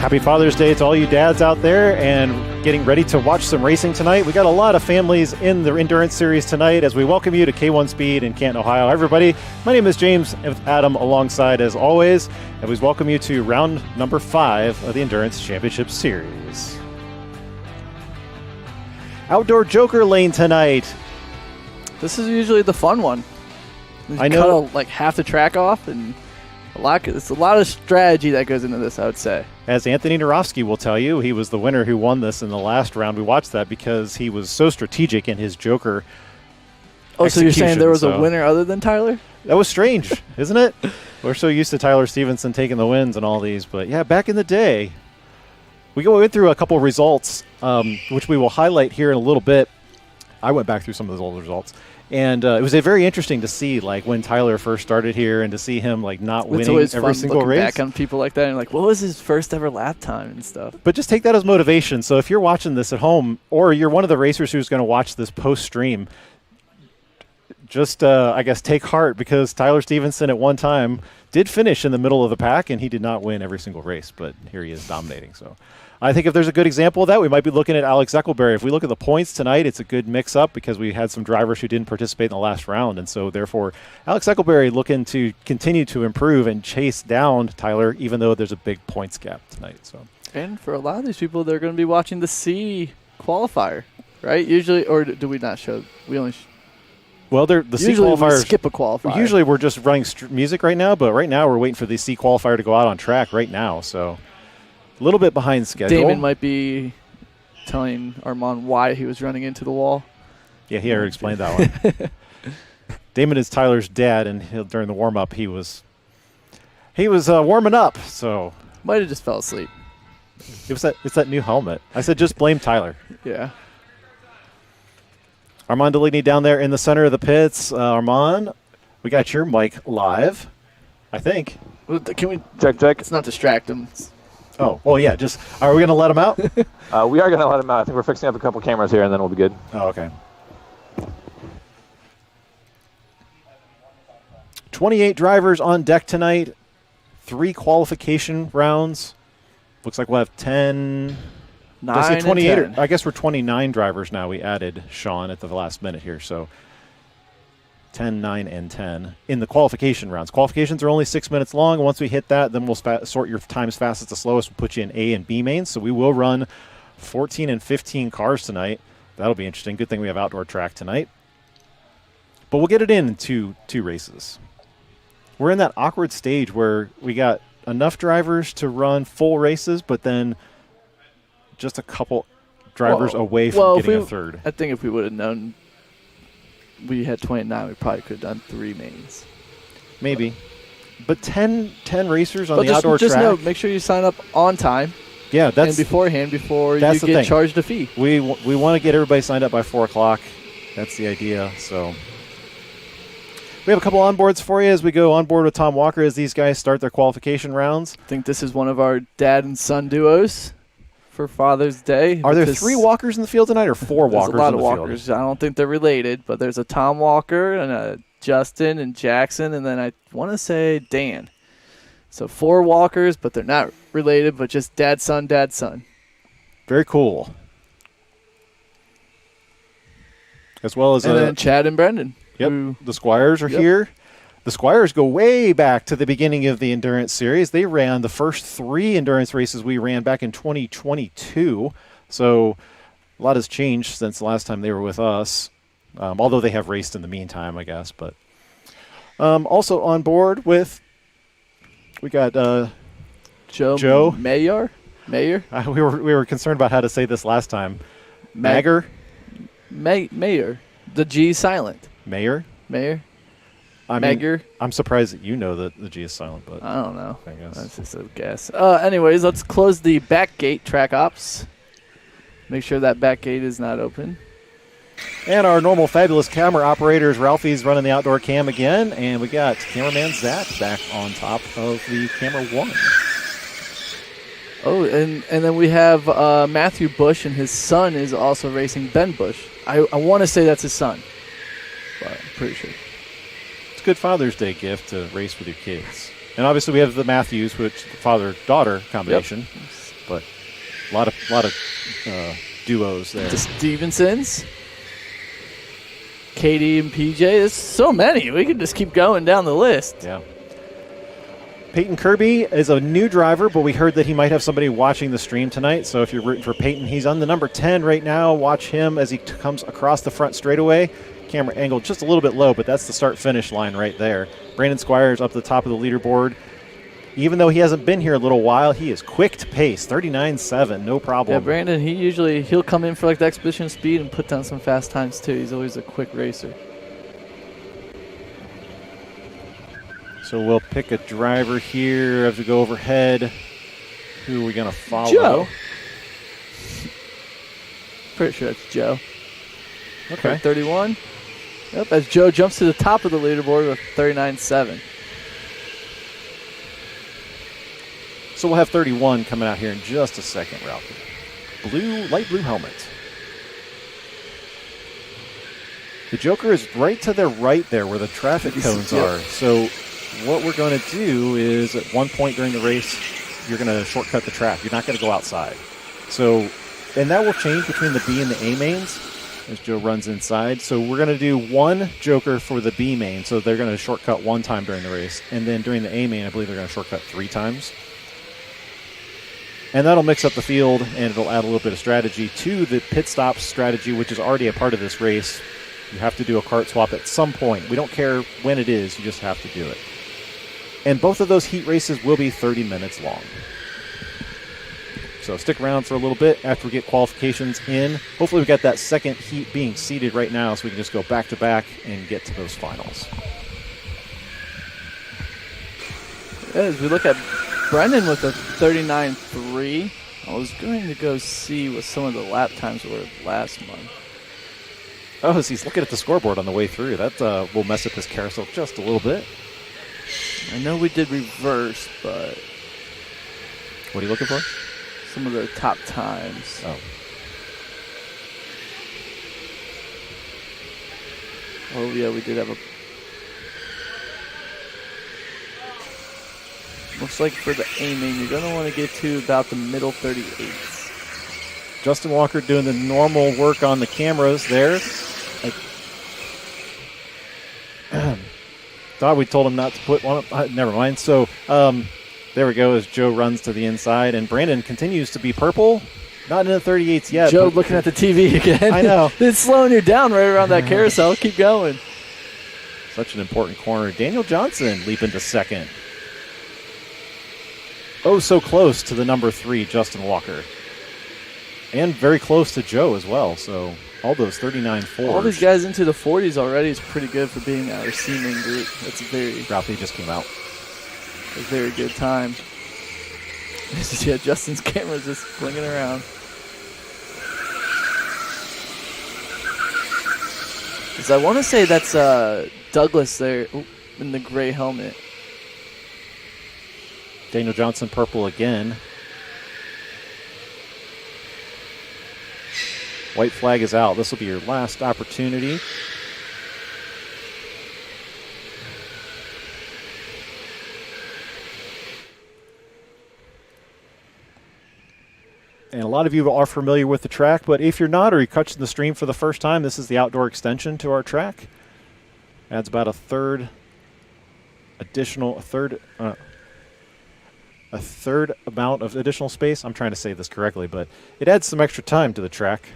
Happy Father's Day to all you dads out there and getting ready to watch some racing tonight. We got a lot of families in the Endurance Series tonight as we welcome you to K1 Speed in Canton, Ohio. Hi, everybody. My name is James with Adam alongside as always, and we welcome you to round number 5 of the Endurance Championship Series. Outdoor Joker lane tonight. This is usually the fun one. I know. Cut like half the track off, and it's a lot of strategy that goes into this, I would say. As Anthony Narofsky will tell you, he was the winner who won this in the last round. We watched that because he was so strategic in his Joker so you're saying there was a a winner other than Tyler? That was strange, isn't it? We're so used to Tyler Stevenson taking the wins and all these, but yeah, back in the day, we went through a couple results, which we will highlight here in a little bit. I went back through some of those old results. And it was very interesting to see, like, when Tyler first started here and to see him, like, not winning every single race. It's always fun looking back on people like that and, like, what was his first ever lap time and stuff. But just take that as motivation. So if you're watching this at home or you're one of the racers who's going to watch this post-stream, just, I guess, take heart because Tyler Stevenson at one time did finish in the middle of the pack, and he did not win every single race. But here he is dominating. So I think if there's a good example of that, we might be looking at Alex Eckelberry. If we look at the points tonight, it's a good mix-up because we had some drivers who didn't participate in the last round. And so, therefore, Alex Eckelberry looking to continue to improve and chase down Tyler, even though there's a big points gap tonight. So, and for a lot of these people, they're going to be watching the C qualifier, right? Usually, or do we not show? We only well, the C qualifiers. We skip a qualifier. Usually we're just running music right now, but right now we're waiting for the C qualifier to go out on track right now. So a little bit behind schedule. Damon might be telling Armand why he was running into the wall. Yeah, he already explained that one. Damon is Tyler's dad, and during the warm-up he was warming up. So might have just fell asleep. It's that new helmet. I said just blame Tyler. Yeah. Armand Deligny down there in the center of the pits. Armand, we got your mic live, I think. Can we check? Let's not distract him. Oh, well, yeah. Just are we going to let him out? We are going to let him out. I think we're fixing up a couple cameras here, and then we'll be good. Oh, okay. 28 drivers on deck tonight. 3 qualification rounds. Looks like we'll have 10. 9 28 and 10. I guess we're 29 drivers now. We added Sean at the last minute here, so 10, 9, and 10 in the qualification rounds. Qualifications are only 6 minutes long. Once we hit that, then we'll sort your times fastest to slowest. We'll put you in A and B mains, so we will run 14 and 15 cars tonight. That'll be interesting. Good thing we have outdoor track tonight. But we'll get it in two races. We're in that awkward stage where we got enough drivers to run full races, but then just a couple drivers away from getting a third. I think if we would have known we had 29, we probably could have done 3 mains. Maybe. But 10 racers on the outdoor track. Just make sure you sign up on time. Yeah, that's beforehand before you get charged a fee. We want to get everybody signed up by 4 o'clock. That's the idea. So we have a couple onboards for you as we go on board with Tom Walker as these guys start their qualification rounds. I think this is one of our dad and son duos for Father's Day. Are there 3 walkers in the field tonight or 4 walkers in the field? There's a lot of walkers. I don't think they're related, but there's a Tom Walker and a Justin and Jackson, and then I want to say Dan. So 4 walkers, but they're not related, but just dad, son. Very cool. As well as and then Chad and Brendan. Yep, the Squires are here. The Squires go way back to the beginning of the Endurance Series. They ran the first 3 Endurance races we ran back in 2022. So a lot has changed since the last time they were with us, although they have raced in the meantime, I guess. But also on board with, we got Joe Mayer. We were concerned about how to say this last time. Mayer. Mayer. The G is silent. Mayer. I'm surprised that you know that the G is silent, but I don't know. I guess. That's just a guess. Anyways, let's close the back gate track ops. Make sure that back gate is not open. And our normal fabulous camera operators, Ralphie's running the outdoor cam again, and we got cameraman Zach back on top of the camera 1. Oh, and then we have Matthew Bush, and his son is also racing Ben Bush. I want to say that's his son, but I'm pretty sure. It's a good Father's Day gift to race with your kids. And obviously we have the Matthews, which father-daughter combination. Yep. but a lot of duos there. The Stevensons, Katie and PJ. There's so many. We can just keep going down the list. Yeah. Peyton Kirby is a new driver, but we heard that he might have somebody watching the stream tonight. So if you're rooting for Peyton, he's on the number 10 right now. Watch him as he comes across the front straightaway. Camera angled just a little bit low, but that's the start-finish line right there. Brandon Squires up the top of the leaderboard. Even though he hasn't been here a little while, he is quick to pace, 39.7, no problem. Yeah, Brandon, he'll come in for like the exhibition speed and put down some fast times too. He's always a quick racer. So we'll pick a driver here as we go overhead. Who are we going to follow? Joe. Pretty sure that's Joe. Okay. 31. Yep, as Joe jumps to the top of the leaderboard with 39.7. So we'll have 31 coming out here in just a second, Ralphie. Light blue helmet. The Joker is right to their right there where the traffic cones are. So what we're going to do is at one point during the race, you're going to shortcut the track. You're not going to go outside. So, and that will change between the B and the A mains as Joe runs inside. So we're going to do one Joker for the B main. So they're going to shortcut one time during the race. And then during the A main, I believe they're going to shortcut 3 times. And that'll mix up the field, and it'll add a little bit of strategy to the pit stop strategy, which is already a part of this race. You have to do a kart swap at some point. We don't care when it is. You just have to do it. And both of those heat races will be 30 minutes long. So stick around for a little bit after we get qualifications in. Hopefully we got that second heat being seeded right now so we can just go back to back and get to those finals. As we look at Brendan with a 39.3. I was going to go see what some of the lap times were last month. Oh, as he's looking at the scoreboard on the way through. That will mess up his carousel just a little bit. I know we did reverse, but What are you looking for? some of the top times. Oh. Oh, yeah, we did have a... Looks like for the aiming, you're going to want to get to about the middle 38s. Justin Walker doing the normal work on the cameras there. I thought we told him not to put one up. Never mind. So there we go as Joe runs to the inside. And Brandon continues to be purple. Not in the 38s yet. Joe looking at the TV again. I know. It's slowing you down right around that carousel. Keep going. Such an important corner. Daniel Johnson leaping to second. Oh, so close to the number 3, Justin Walker. And very close to Joe as well. So all those 39.4s. All these guys into the 40s already is pretty good for being our C-main group. That's a very, Ralphie just came out. a very good time. Yeah, Justin's camera's just flinging around. Because I want to say that's Douglas there in the gray helmet. Daniel Johnson purple again. White flag is out. This will be your last opportunity. And a lot of you are familiar with the track, but if you're not or you're catching the stream for the first time, this is the outdoor extension to our track. Adds about a third amount of additional space. I'm trying to say this correctly, but it adds some extra time to the track.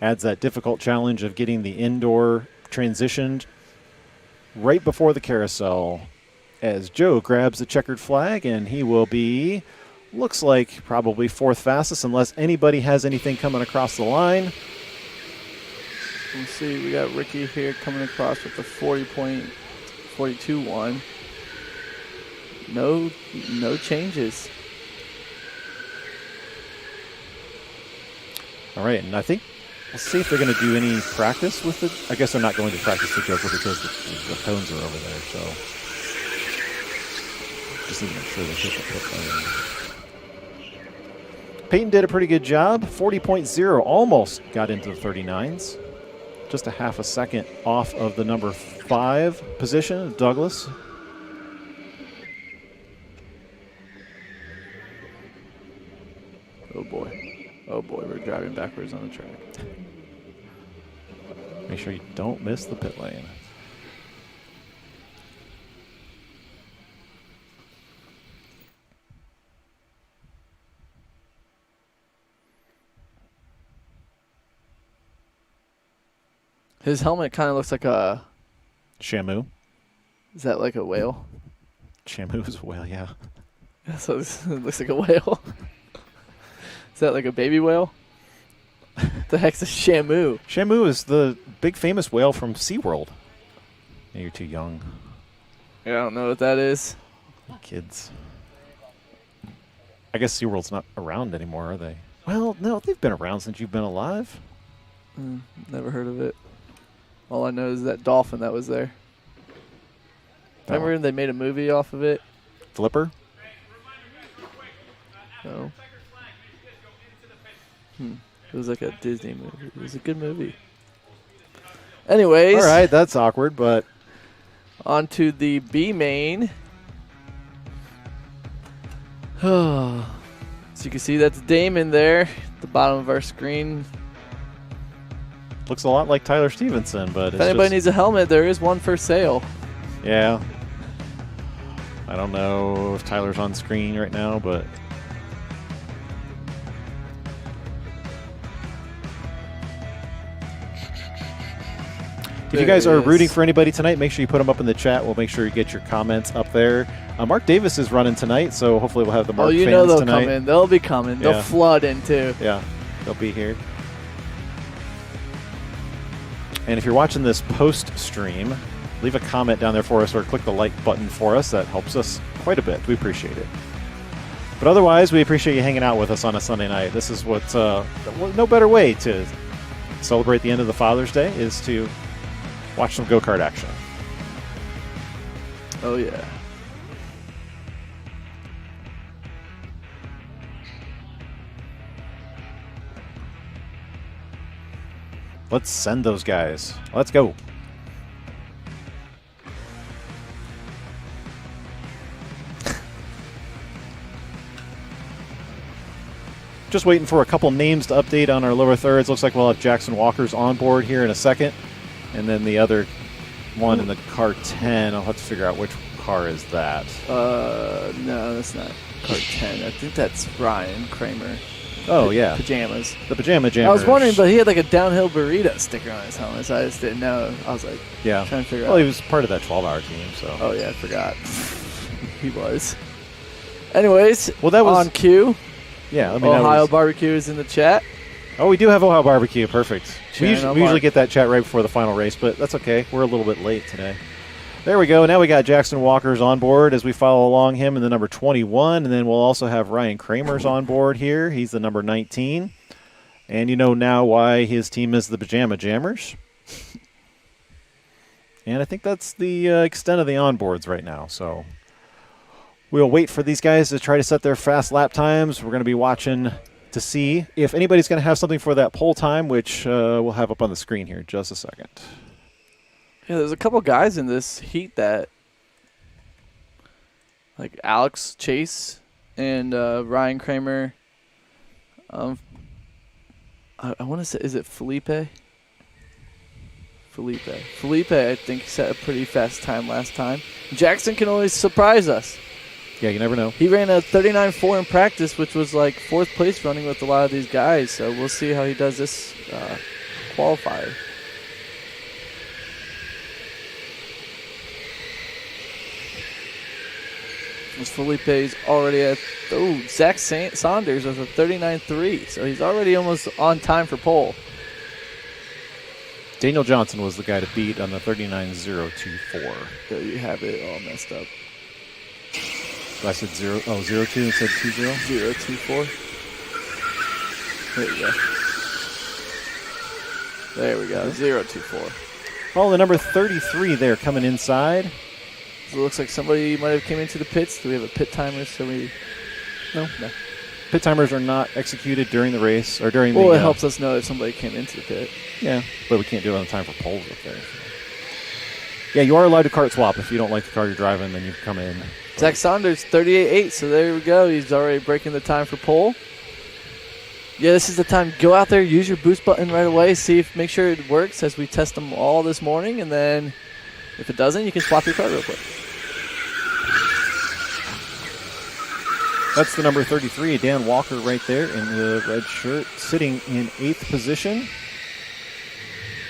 Adds that difficult challenge of getting the indoor transitioned right before the carousel as Joe grabs the checkered flag, and he will be, looks like, probably 4th fastest unless anybody has anything coming across the line. Let's see, we got Ricky here coming across with the 40.42.1. No changes. All right, and I think we'll see if they're going to do any practice with it. I guess they're not going to practice the Joker because the cones are over there, so just need to make sure they hit the pit lane. Peyton did a pretty good job. 40.0, almost got into the 39s. just a half a second off of the number 5 position, Douglas. Oh boy. Oh boy, we're driving backwards on the track. Make sure you don't miss the pit lane. His helmet kind of looks like a... Shamu. Is that like a whale? Shamu is a whale, yeah. So it looks like a whale. Is that like a baby whale? The heck's a Shamu? Shamu is the big famous whale from SeaWorld. Yeah, you're too young. I don't know what that is. Kids. I guess SeaWorld's not around anymore, are they? Well, no, they've been around since you've been alive. Never heard of it. All I know is that dolphin that was there. Remember they made a movie off of it? Flipper? No. It was like a Disney movie. It was a good movie. Anyways. All right, that's awkward, but... On to the B main. So you can see that's Damon there at the bottom of our screen. Looks a lot like Tyler Stevenson, but If anybody needs a helmet, there is one for sale. Yeah. I don't know if Tyler's on screen right now, but... If you guys are rooting for anybody tonight, make sure you put them up in the chat. We'll make sure you get your comments up there. Mark Davis is running tonight, so hopefully we'll have the Mark fans tonight. Oh, you know they'll come in. They'll be coming. Yeah. They'll flood in, too. Yeah, they'll be here. And if you're watching this post-stream, leave a comment down there for us or click the like button for us. That helps us quite a bit. We appreciate it. But otherwise, we appreciate you hanging out with us on a Sunday night. This is what no better way to celebrate the end of the Father's Day is to watch some go-kart action. Oh, yeah. Let's send those guys. Let's go. Just waiting for a couple names to update on our lower thirds. Looks like we'll have Jackson Walker's on board here in a second. And then the other one in the car 10, I'll have to figure out which car is that. No, that's not car 10. I think that's Ryan Kramer. Oh, yeah. Pajamas. The Pajama Jammers. I was wondering, but he had like a downhill burrito sticker on his helmet, so I just didn't know. I was like, yeah. trying to figure Well, out. he was part of that 12-hour team, so. Oh, yeah, I forgot. He was. Anyways, well, that was on cue. Yeah, I mean, Ohio Barbecue is in the chat. Oh, we do have Ohio Barbecue. Perfect. We usually Mark. get that chat right before the final race, but that's okay. We're a little bit late today. There we go. Now we got Jackson Walker's on board as we follow along him in the number 21, and then we'll also have Ryan Kramer's on board here. He's the number 19. And you know now why his team is the Pajama Jammers. And I think that's the extent of the onboards right now. So we'll wait for these guys to try to set their fast lap times. We're going to be watching to see if anybody's going to have something for that pole time, which we'll have up on the screen here in just a second. Yeah, there's a couple guys in this heat that, like Alex Chase and Ryan Kramer. I want to say, is it Felipe? Felipe, I think, set a pretty fast time last time. Jackson can always surprise us. Yeah, you never know. He ran a 39.4 in practice, which was like 4th place running with a lot of these guys. So we'll see how he does this qualifier. As Felipe's already at, Zach Saunders with a 39.3. So he's already almost on time for pole. Daniel Johnson was the guy to beat on the 39.024. There you have it all messed up. I said 02 instead of 20? 0.24. There you go. There we go. 0.24. Oh, the number 33 there coming inside. So it looks like somebody might have came into the pits. Do we have a pit timer? So we... No. Pit timers are not executed during the race or during the. Well, it helps us know if somebody came into the pit. Yeah, but we can't do it on time for poles up there. So. Yeah, you are allowed to kart swap if you don't like the car you're driving. Then you come in. Zach Saunders 38.8. So there we go. He's already breaking the time for pole. Yeah, this is the time. Go out there, use your boost button right away. Make sure it works as we test them all this morning, and then if it doesn't, you can swap your car real quick. That's the number 33, Dan Walker, right there in the red shirt, sitting in 8th position.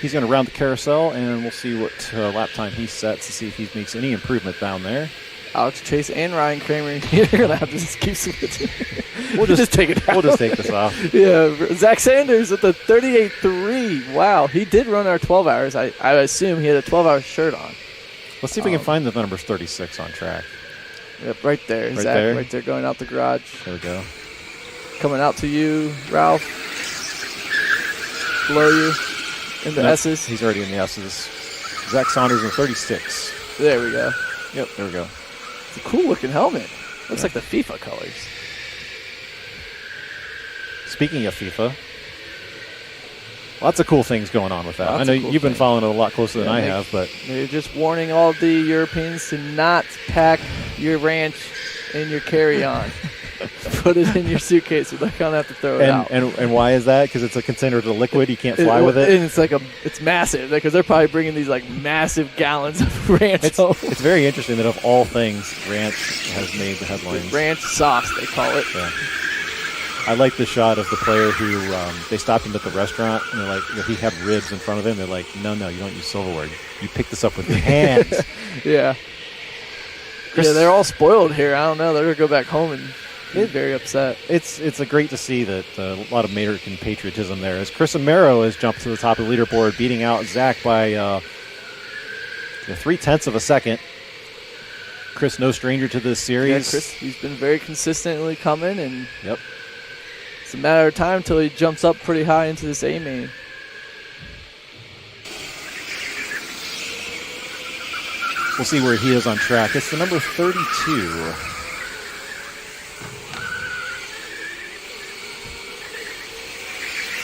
He's going to round the carousel, and we'll see what lap time he sets to see if he makes any improvement down there. Alex Chase and Ryan Kramer, you're going to have to just keep switching. We'll just take it out. We'll just take this off. Yeah, Zach Sanders at the 38.3. Wow, he did run our 12 hours. I assume he had a 12-hour shirt on. Let's see if we can find the numbers 36 on track. Yep, right there. Right Zach, there? right there, going out the garage. There we go. Coming out to you, Ralph. Below you in the Nope, S's. He's already in the S's. Zach Saunders in 36. There we go. Yep, there we go. It's a cool-looking helmet. Looks like the FIFA colors. Speaking of FIFA, lots of cool things going on with that. Lots I know of cool you've been things. following it a lot closer than I they- have, but They're just warning all the Europeans to not pack your ranch in your carry-on. Put it in your suitcase so they're going to have to throw it out. and why is that? Because it's a container to liquid. You can't fly with it. And it's massive because they're probably bringing these like massive gallons of ranch home. It's very interesting that of all things, ranch has made the headlines. Ranch sauce, they call it. Yeah. I like the shot of the player who they stopped him at the restaurant and they're like, he had ribs in front of him. They're like, no, you don't use silverware. You pick this up with your hands. Yeah. Yeah, they're all spoiled here. I don't know. They're going to go back home and be very upset. It's great to see that a lot of American patriotism there. As Chris Amaro has jumped to the top of the leaderboard, beating out Zach by 0.3 of a second. Chris, no stranger to this series. Yeah, Chris, he's been very consistently coming, and Yep. it's a matter of time until he jumps up pretty high into this A main. We'll see where he is on track. It's the number 32.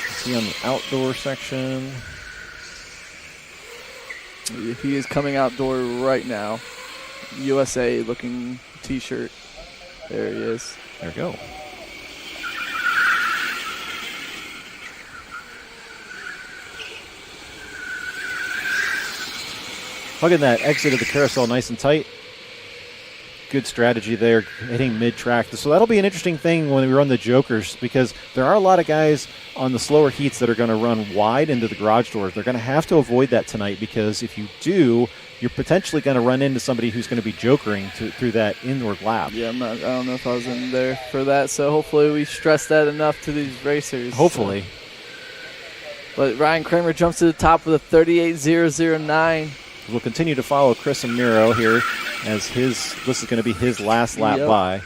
Is he on the outdoor section? He is coming outdoor right now. USA looking t-shirt. There he is. There we go. Hugging that exit of the carousel nice and tight. Good strategy there, hitting mid-track. So that'll be an interesting thing when we run the Jokers because there are a lot of guys on the slower heats that are going to run wide into the garage doors. They're going to have to avoid that tonight because if you do, you're potentially going to run into somebody who's going to be jokering through that inward lap. Yeah, I don't know if I was in there for that, so hopefully we stress that enough to these racers. Hopefully. But Ryan Kramer jumps to the top with a 38.009. We'll continue to follow Chris Amiro here as this is going to be his last lap by.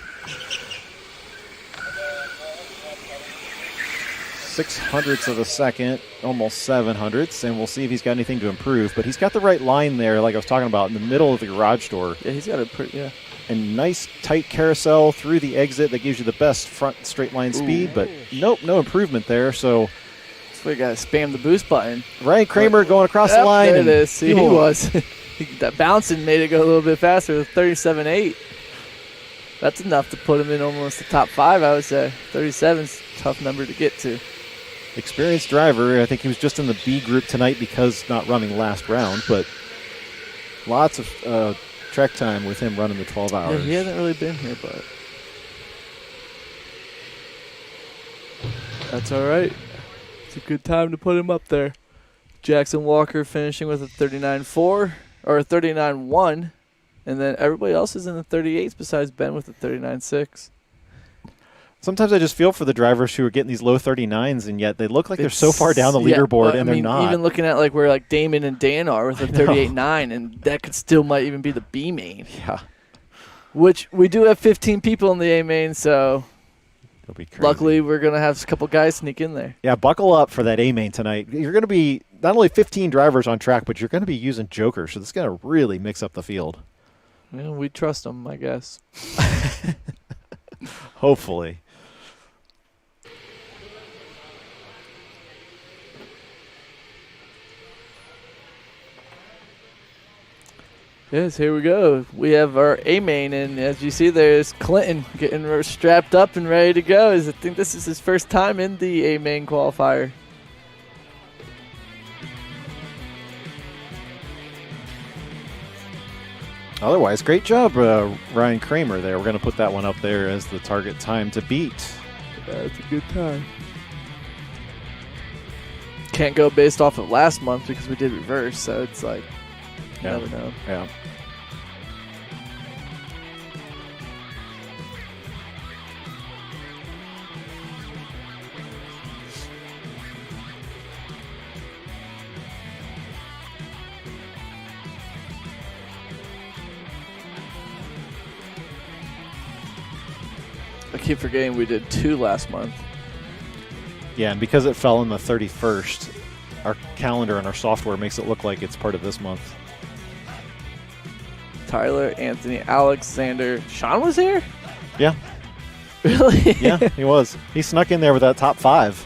0.06 of a second, almost 0.07, and we'll see if he's got anything to improve. But he's got the right line there, like I was talking about, in the middle of the garage door. Yeah, he's got a pretty, And nice tight carousel through the exit that gives you the best front straight line speed, but nope, no improvement there. So we got to spam the boost button. Ryan Kramer going across the line. There it is. See, he was. That bouncing made it go a little bit faster with 37.8. That's enough to put him in almost the top 5, I would say. 37's a tough number to get to. Experienced driver. I think he was just in the B group tonight because not running last round, but lots of track time with him running the 12 hours. Yeah, he hasn't really been here, but that's all right. It's a good time to put him up there. Jackson Walker finishing with a 39.4 or a 39.1, and then everybody else is in the 38s besides Ben with a 39.6. Sometimes I just feel for the drivers who are getting these low 39s, and yet they look like they're so far down the leaderboard, and they're not. Even looking at like where like Damon and Dan are with a 38.9, and that might even be the B main. Yeah. Which we do have 15 people in the A main, so It'll be crazy. luckily we're going to have a couple guys sneak in there. Yeah, buckle up for that A main tonight. You're going to be not only 15 drivers on track, but you're going to be using jokers, so this is going to really mix up the field. Yeah, we trust them, I guess. Hopefully. Yes, here we go. We have our A main, and as you see, there's Clinton getting strapped up and ready to go. I think this is his first time in the A main qualifier. Otherwise, great job, Ryan Kramer there. We're going to put that one up there as the target time to beat. That's a good time. Can't go based off of last month because we did reverse, so it's like, you never know. Yeah. I keep forgetting we did 2 last month. Yeah, and because it fell on the 31st, our calendar and our software makes it look like it's part of this month. Tyler, Anthony, Alexander. Sean was here? Yeah. Really? Yeah, he was. He snuck in there with that top 5.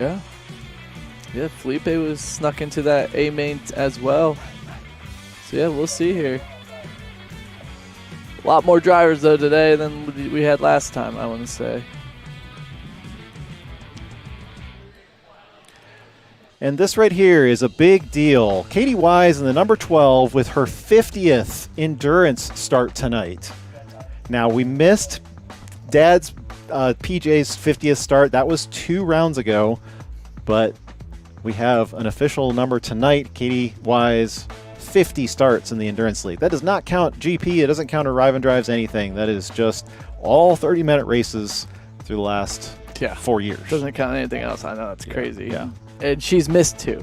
Yeah. Yeah, Felipe was snuck into that A main as well. So, yeah, we'll see here. A lot more drivers, though, today than we had last time, I want to say. And this right here is a big deal. Katie Wise in the number 12 with her 50th endurance start tonight. Now, we missed Dad's PJ's 50th start. That was 2 rounds ago. But we have an official number tonight. Katie Wise, 50 starts in the Endurance League. That does not count GP. It doesn't count Arrive and Drives, anything. That is just all 30-minute races through the last 4 years. Doesn't count anything else. I know. It's crazy. Yeah. And she's missed 2.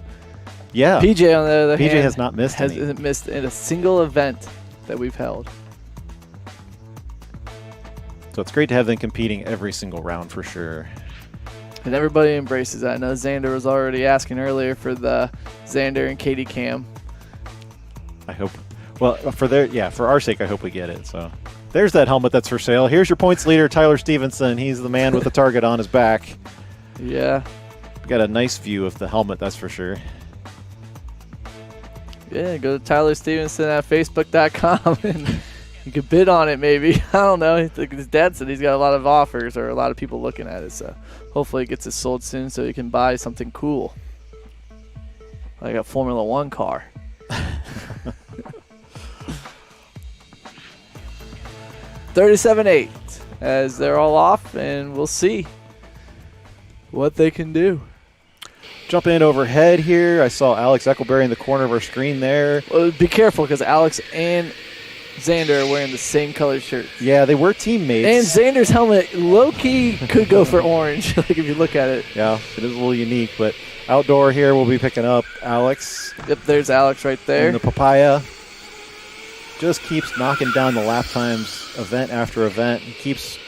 Yeah. PJ, on the other hand, has not missed any. Hasn't missed in a single event that we've held. So it's great to have them competing every single round for sure. And everybody embraces that. I know Xander was already asking earlier for the Xander and Katie cam. I hope. Well, for our sake, I hope we get it. So there's that helmet that's for sale. Here's your points leader, Tyler Stevenson. He's the man with the target on his back. Yeah. We got a nice view of the helmet, that's for sure. Yeah, go to Tyler Stevenson at Facebook.com and you could bid on it maybe. I don't know. His dad said he's got a lot of offers or a lot of people looking at it. So hopefully it gets it sold soon so you can buy something cool. Like a Formula 1 car. 37-8 as they're all off, and we'll see what they can do. Jump in overhead here. I saw Alex Eckelberry in the corner of our screen there. Well, be careful because Alex and Xander are wearing the same color shirts. Yeah, they were teammates. And Xander's helmet, low-key, could go for orange, like if you look at it. Yeah, it is a little unique, but outdoor here we'll be picking up Alex. Yep, there's Alex right there. And the papaya just keeps knocking down the lap times event after event. He keeps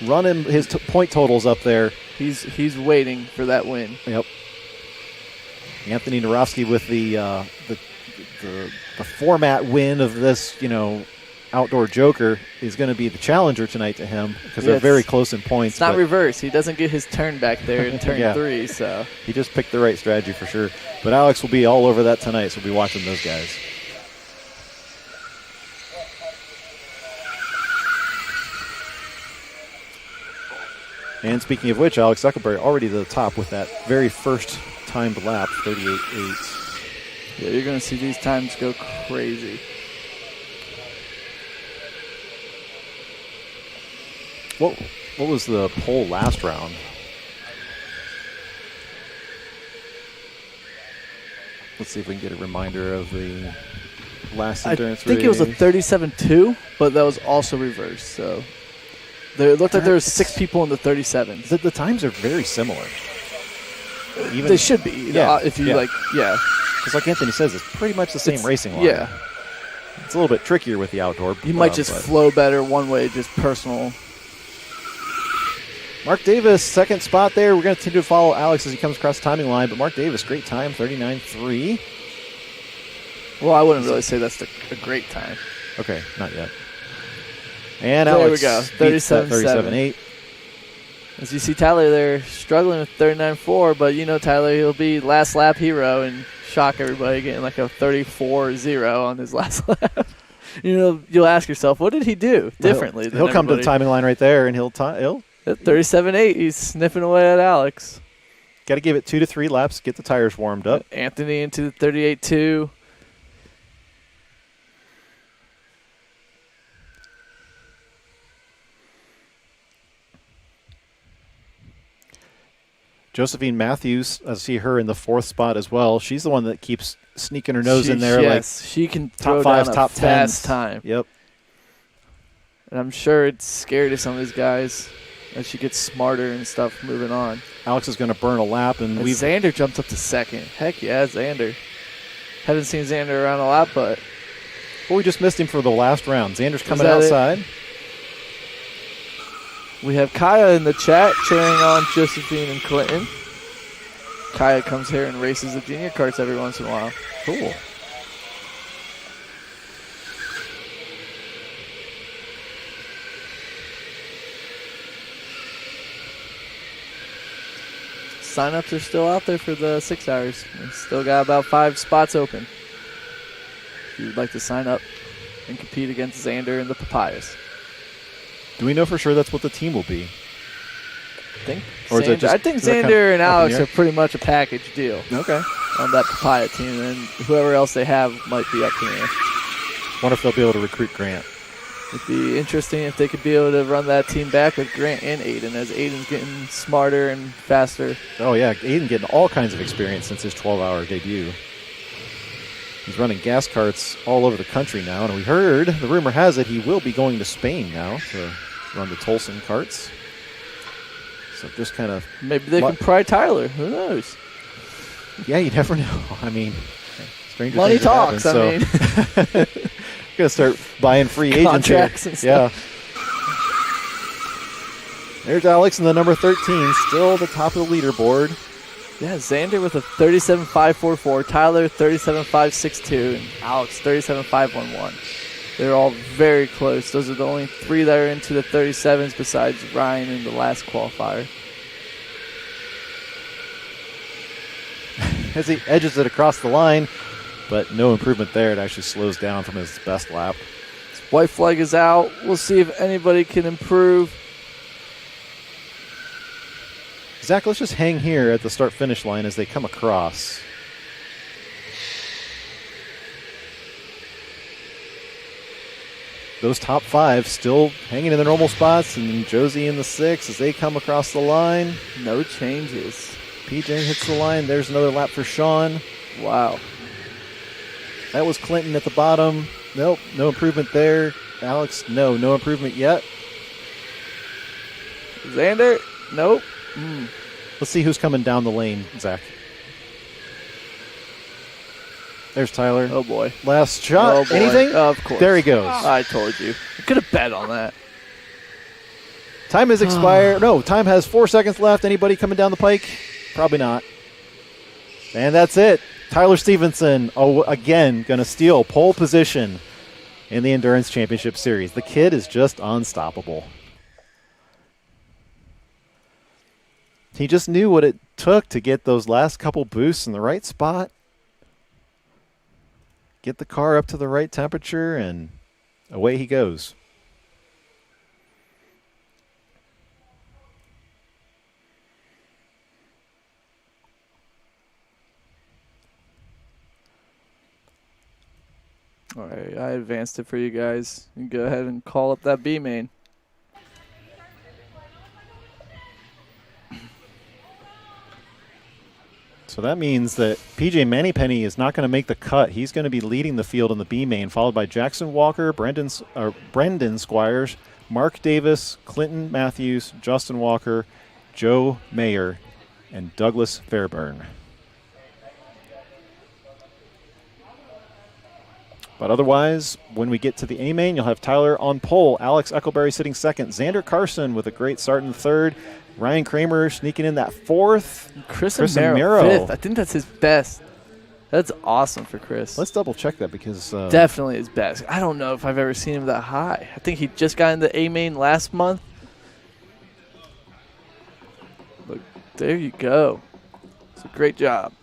running his point totals up there. He's waiting for that win. Yep. Anthony Narofsky with the format win of this, outdoor joker is going to be the challenger tonight to him because they're very close in points. It's not reverse. He doesn't get his turn back there in turn 3. So he just picked the right strategy for sure. But Alex will be all over that tonight, so we'll be watching those guys. And speaking of which, Alex Zuckerberg already to the top with that very first timed lap, 38.8. Yeah, you're going to see these times go crazy. What was the pole last round? Let's see if we can get a reminder of the last endurance race. I think it was a 37.2, but that was also reversed. So it looked like there were 6 people in the 37. The times are very similar. They should be. If you Because like Anthony says, it's pretty much the same racing line. Yeah. It's a little bit trickier with the outdoor. You might just flow better one way, just personal. Mark Davis, second spot there. We're going to continue to follow Alex as he comes across the timing line. But Mark Davis, great time, 39.3. Well, I wouldn't really say that's a great time. Okay, not yet. And there Alex we go, 37.8. As you see Tyler there struggling with 39.4, but Tyler, he'll be last lap hero, and shock everybody getting like a 34-0 on his last lap. You'll ask yourself, what did he do differently? He'll come to the timing line right there, and he'll at 37.8. He's sniffing away at Alex. got to give it 2 to 3 laps, get the tires warmed up. Anthony into the 38.2. Josephine Matthews, I see her in the 4th spot as well. She's the one that keeps sneaking her nose in there. Yes, she can throw top 5s, down top a fast 10s. time. Yep. And I'm sure it's scary to some of these guys as she gets smarter and stuff moving on. Alex is going to burn a lap, and Xander jumped up to 2nd. Heck yeah, Xander. Haven't seen Xander around a lot, but we just missed him for the last round. Xander's coming that outside. we have Kaya in the chat cheering on Josephine and Clinton. Kaya comes here and races the junior karts every once in a while. Cool. Sign-ups are still out there for the 6 hours. We still got about 5 spots open. If you'd like to sign up and compete against Xander and the Papayas. Do we know for sure that's what the team will be? I think Xander and Alex are pretty much a package deal. Okay. On that Papaya team, and whoever else they have might be up in the air. Wonder if they'll be able to recruit Grant. It'd be interesting if they could be able to run that team back with Grant and Aiden, as Aiden's getting smarter and faster. Oh, yeah. Aiden getting all kinds of experience since his 12-hour debut. He's running gas carts all over the country now, and we heard, the rumor has it, he will be going to Spain now to run the Tolson carts. So just kind of... Maybe they can pry Tyler. Who knows? Yeah, you never know. I mean, stranger money things talks, happen, so. Gonna start buying free agents contracts here. And stuff. Yeah. There's Alex in the number 13, still the top of the leaderboard. Yeah, Xander with a 37.544, Tyler 37.562, and Alex 37.511. They're all very close. Those are the only 3 that are into the 37s besides Ryan in the last qualifier. As he edges it across the line, but no improvement there. It actually slows down from his best lap. His white flag is out. We'll see if anybody can improve. Zach, let's just hang here at the start-finish line as they come across. Those top 5 still hanging in their normal spots, and Josie in the 6 as they come across the line. No changes. PJ hits the line. There's another lap for Sean. Wow. That was Clinton at the bottom. Nope, no improvement there. Alex, no improvement yet. Xander, nope. Let's see who's coming down the lane, Zach. There's Tyler. Oh, boy. Last shot. Oh, boy. Anything? Of course. There he goes. I told you. I could have bet on that. Time has expired. No, time has 4 seconds left. Anybody coming down the pike? Probably not. And that's it. Tyler Stevenson, again, going to steal pole position in the Endurance Championship Series. The kid is just unstoppable. He just knew what it took to get those last couple boosts in the right spot, get the car up to the right temperature, and away he goes. All right, I advanced it for you guys. You go ahead and call up that B main. So that means that PJ Mannypenny is not going to make the cut. He's going to be leading the field in the B main, followed by Jackson Walker, Brendan Squires, Mark Davis, Clinton Matthews, Justin Walker, Joe Mayer, and Douglas Fairburn. But otherwise, when we get to the A main, you'll have Tyler on pole, Alex Eckelberry sitting second, Xander Carson with a great start in third, Ryan Kramer sneaking in that fourth, Chris Amaro fifth. I think that's his best. That's awesome for Chris. Let's double check that because definitely his best. I don't know if I've ever seen him that high. I think he just got in the A main last month. Look, there you go. It's a great job.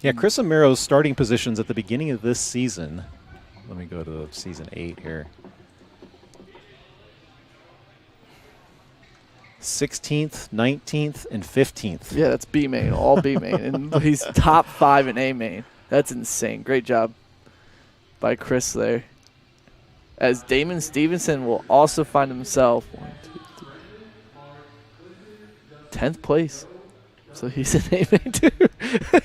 Yeah, Chris Amiro's starting positions at the beginning of this season. Let me go to season 8 here. 16th, 19th, and 15th. Yeah, that's B main, all B main. And he's top 5 in A main. That's insane. Great job by Chris there. As Damon Stevenson will also find himself 10th place. So he's in A main too.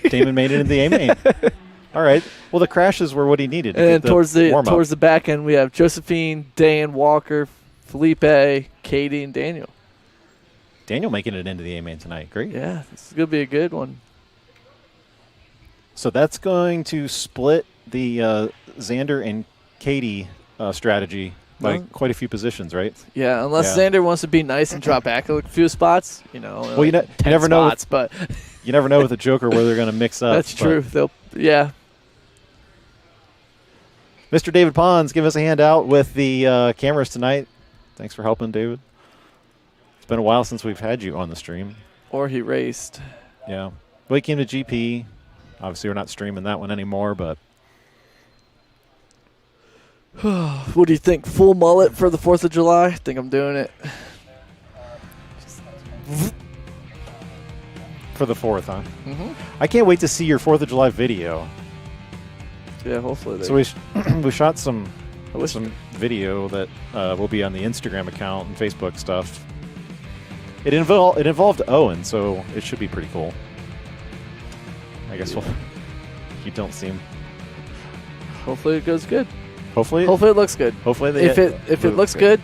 Damon made it into the A main. All right. Well, the crashes were what he needed. And to towards warm-up. the back end, we have Josephine, Dan, Walker, Felipe, Katie, and Daniel. Daniel making it into the A main tonight. Great. Yeah, this is going to be a good one. So that's going to split the Xander and Katie strategy by quite a few positions, right? Yeah, unless Yeah. Xander wants to be nice and drop back a few spots, Well, like you 10 never know. spots, but You never know with the Joker where they're going to mix up. that's true. Yeah. Mr. David Pons, give us a hand out with the cameras tonight. Thanks for helping, David. It's been a while since we've had you on the stream. Or he raced. Yeah. Well, he came to GP. Obviously, we're not streaming that one anymore, but What do you think? Full mullet for the 4th of July? I think I'm doing it. for the 4th, huh? Mm-hmm. I can't wait to see your 4th of July video. Yeah, hopefully. So we shot some I wish video that will be on the Instagram account and Facebook stuff. It involved Owen, so it should be pretty cool. I guess you don't seem. hopefully it goes good. Hopefully Hopefully it looks good. Hopefully If it looks good,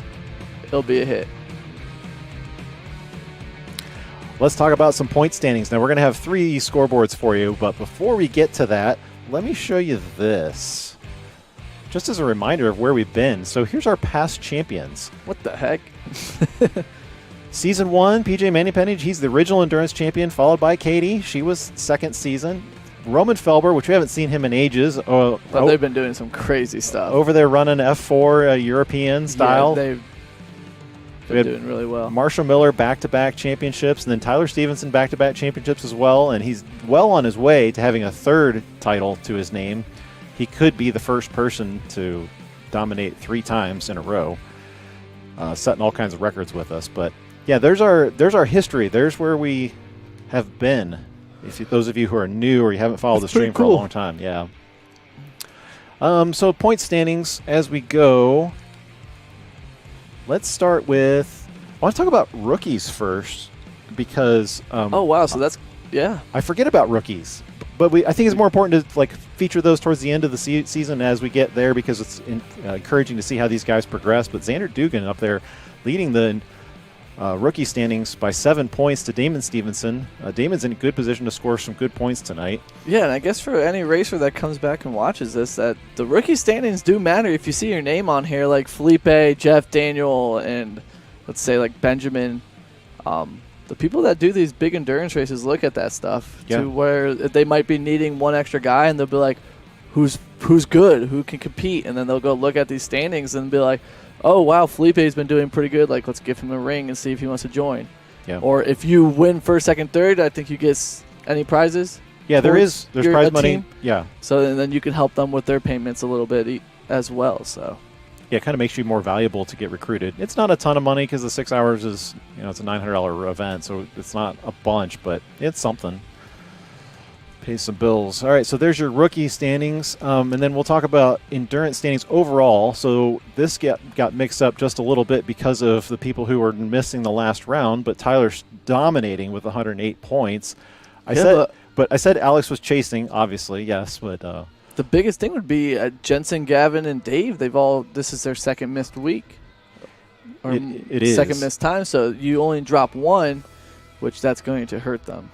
it'll be a hit. Let's talk about some point standings. Now, we're going to have 3 scoreboards for you, but before we get to that, let me show you this. Just as a reminder of where we've been. So here's our past champions. What the heck? Season 1, PJ Manipenny, he's the original endurance champion, followed by Katie. She was second season. Roman Felber, which we haven't seen him in ages. But they've been doing some crazy stuff. Over there running F4 European style. Yeah, they've been doing really well. Marshall Miller back-to-back championships, and then Tyler Stevenson back-to-back championships as well, and he's well on his way to having a 3rd title to his name. He could be the first person to dominate 3 times in a row, setting all kinds of records with us. But yeah, there's our history. There's where we have been. Those of you who are new or you haven't followed the stream for a long time, yeah. So point standings as we go. Let's start with. I want to talk about rookies first because. Oh wow! So that's I forget about rookies, but I think it's more important to feature those towards the end of the season as we get there because it's encouraging to see how these guys progress. But Xander Dugan up there leading the rookie standings by 7 points to Damon Stevenson. Damon's in a good position to score some good points tonight. Yeah, and I guess for any racer that comes back and watches this, that the rookie standings do matter. If you see your name on here, like Felipe, Jeff, Daniel, and let's say like Benjamin, the people that do these big endurance races look at that stuff to where they might be needing one extra guy, and they'll be like, who's good, who can compete, and then they'll go look at these standings and be like, oh, wow, Felipe's been doing pretty good. Let's give him a ring and see if he wants to join. Yeah. Or if you win first, second, third, I think you get any prizes. Yeah, there's prize money. Team. Yeah. So then you can help them with their payments a little bit as well. So. Yeah, it kind of makes you more valuable to get recruited. It's not a ton of money because the 6 hours is, it's a $900 event, so it's not a bunch, but it's something. Pay some bills. All right, so there's your rookie standings, and then we'll talk about endurance standings overall. So this got mixed up just a little bit because of the people who were missing the last round, but Tyler's dominating with 108 points. I said Alex was chasing, obviously, yes, but the biggest thing would be Jensen, Gavin, and Dave. This is their second missed week, or it is second missed time. So you only drop one, which that's going to hurt them.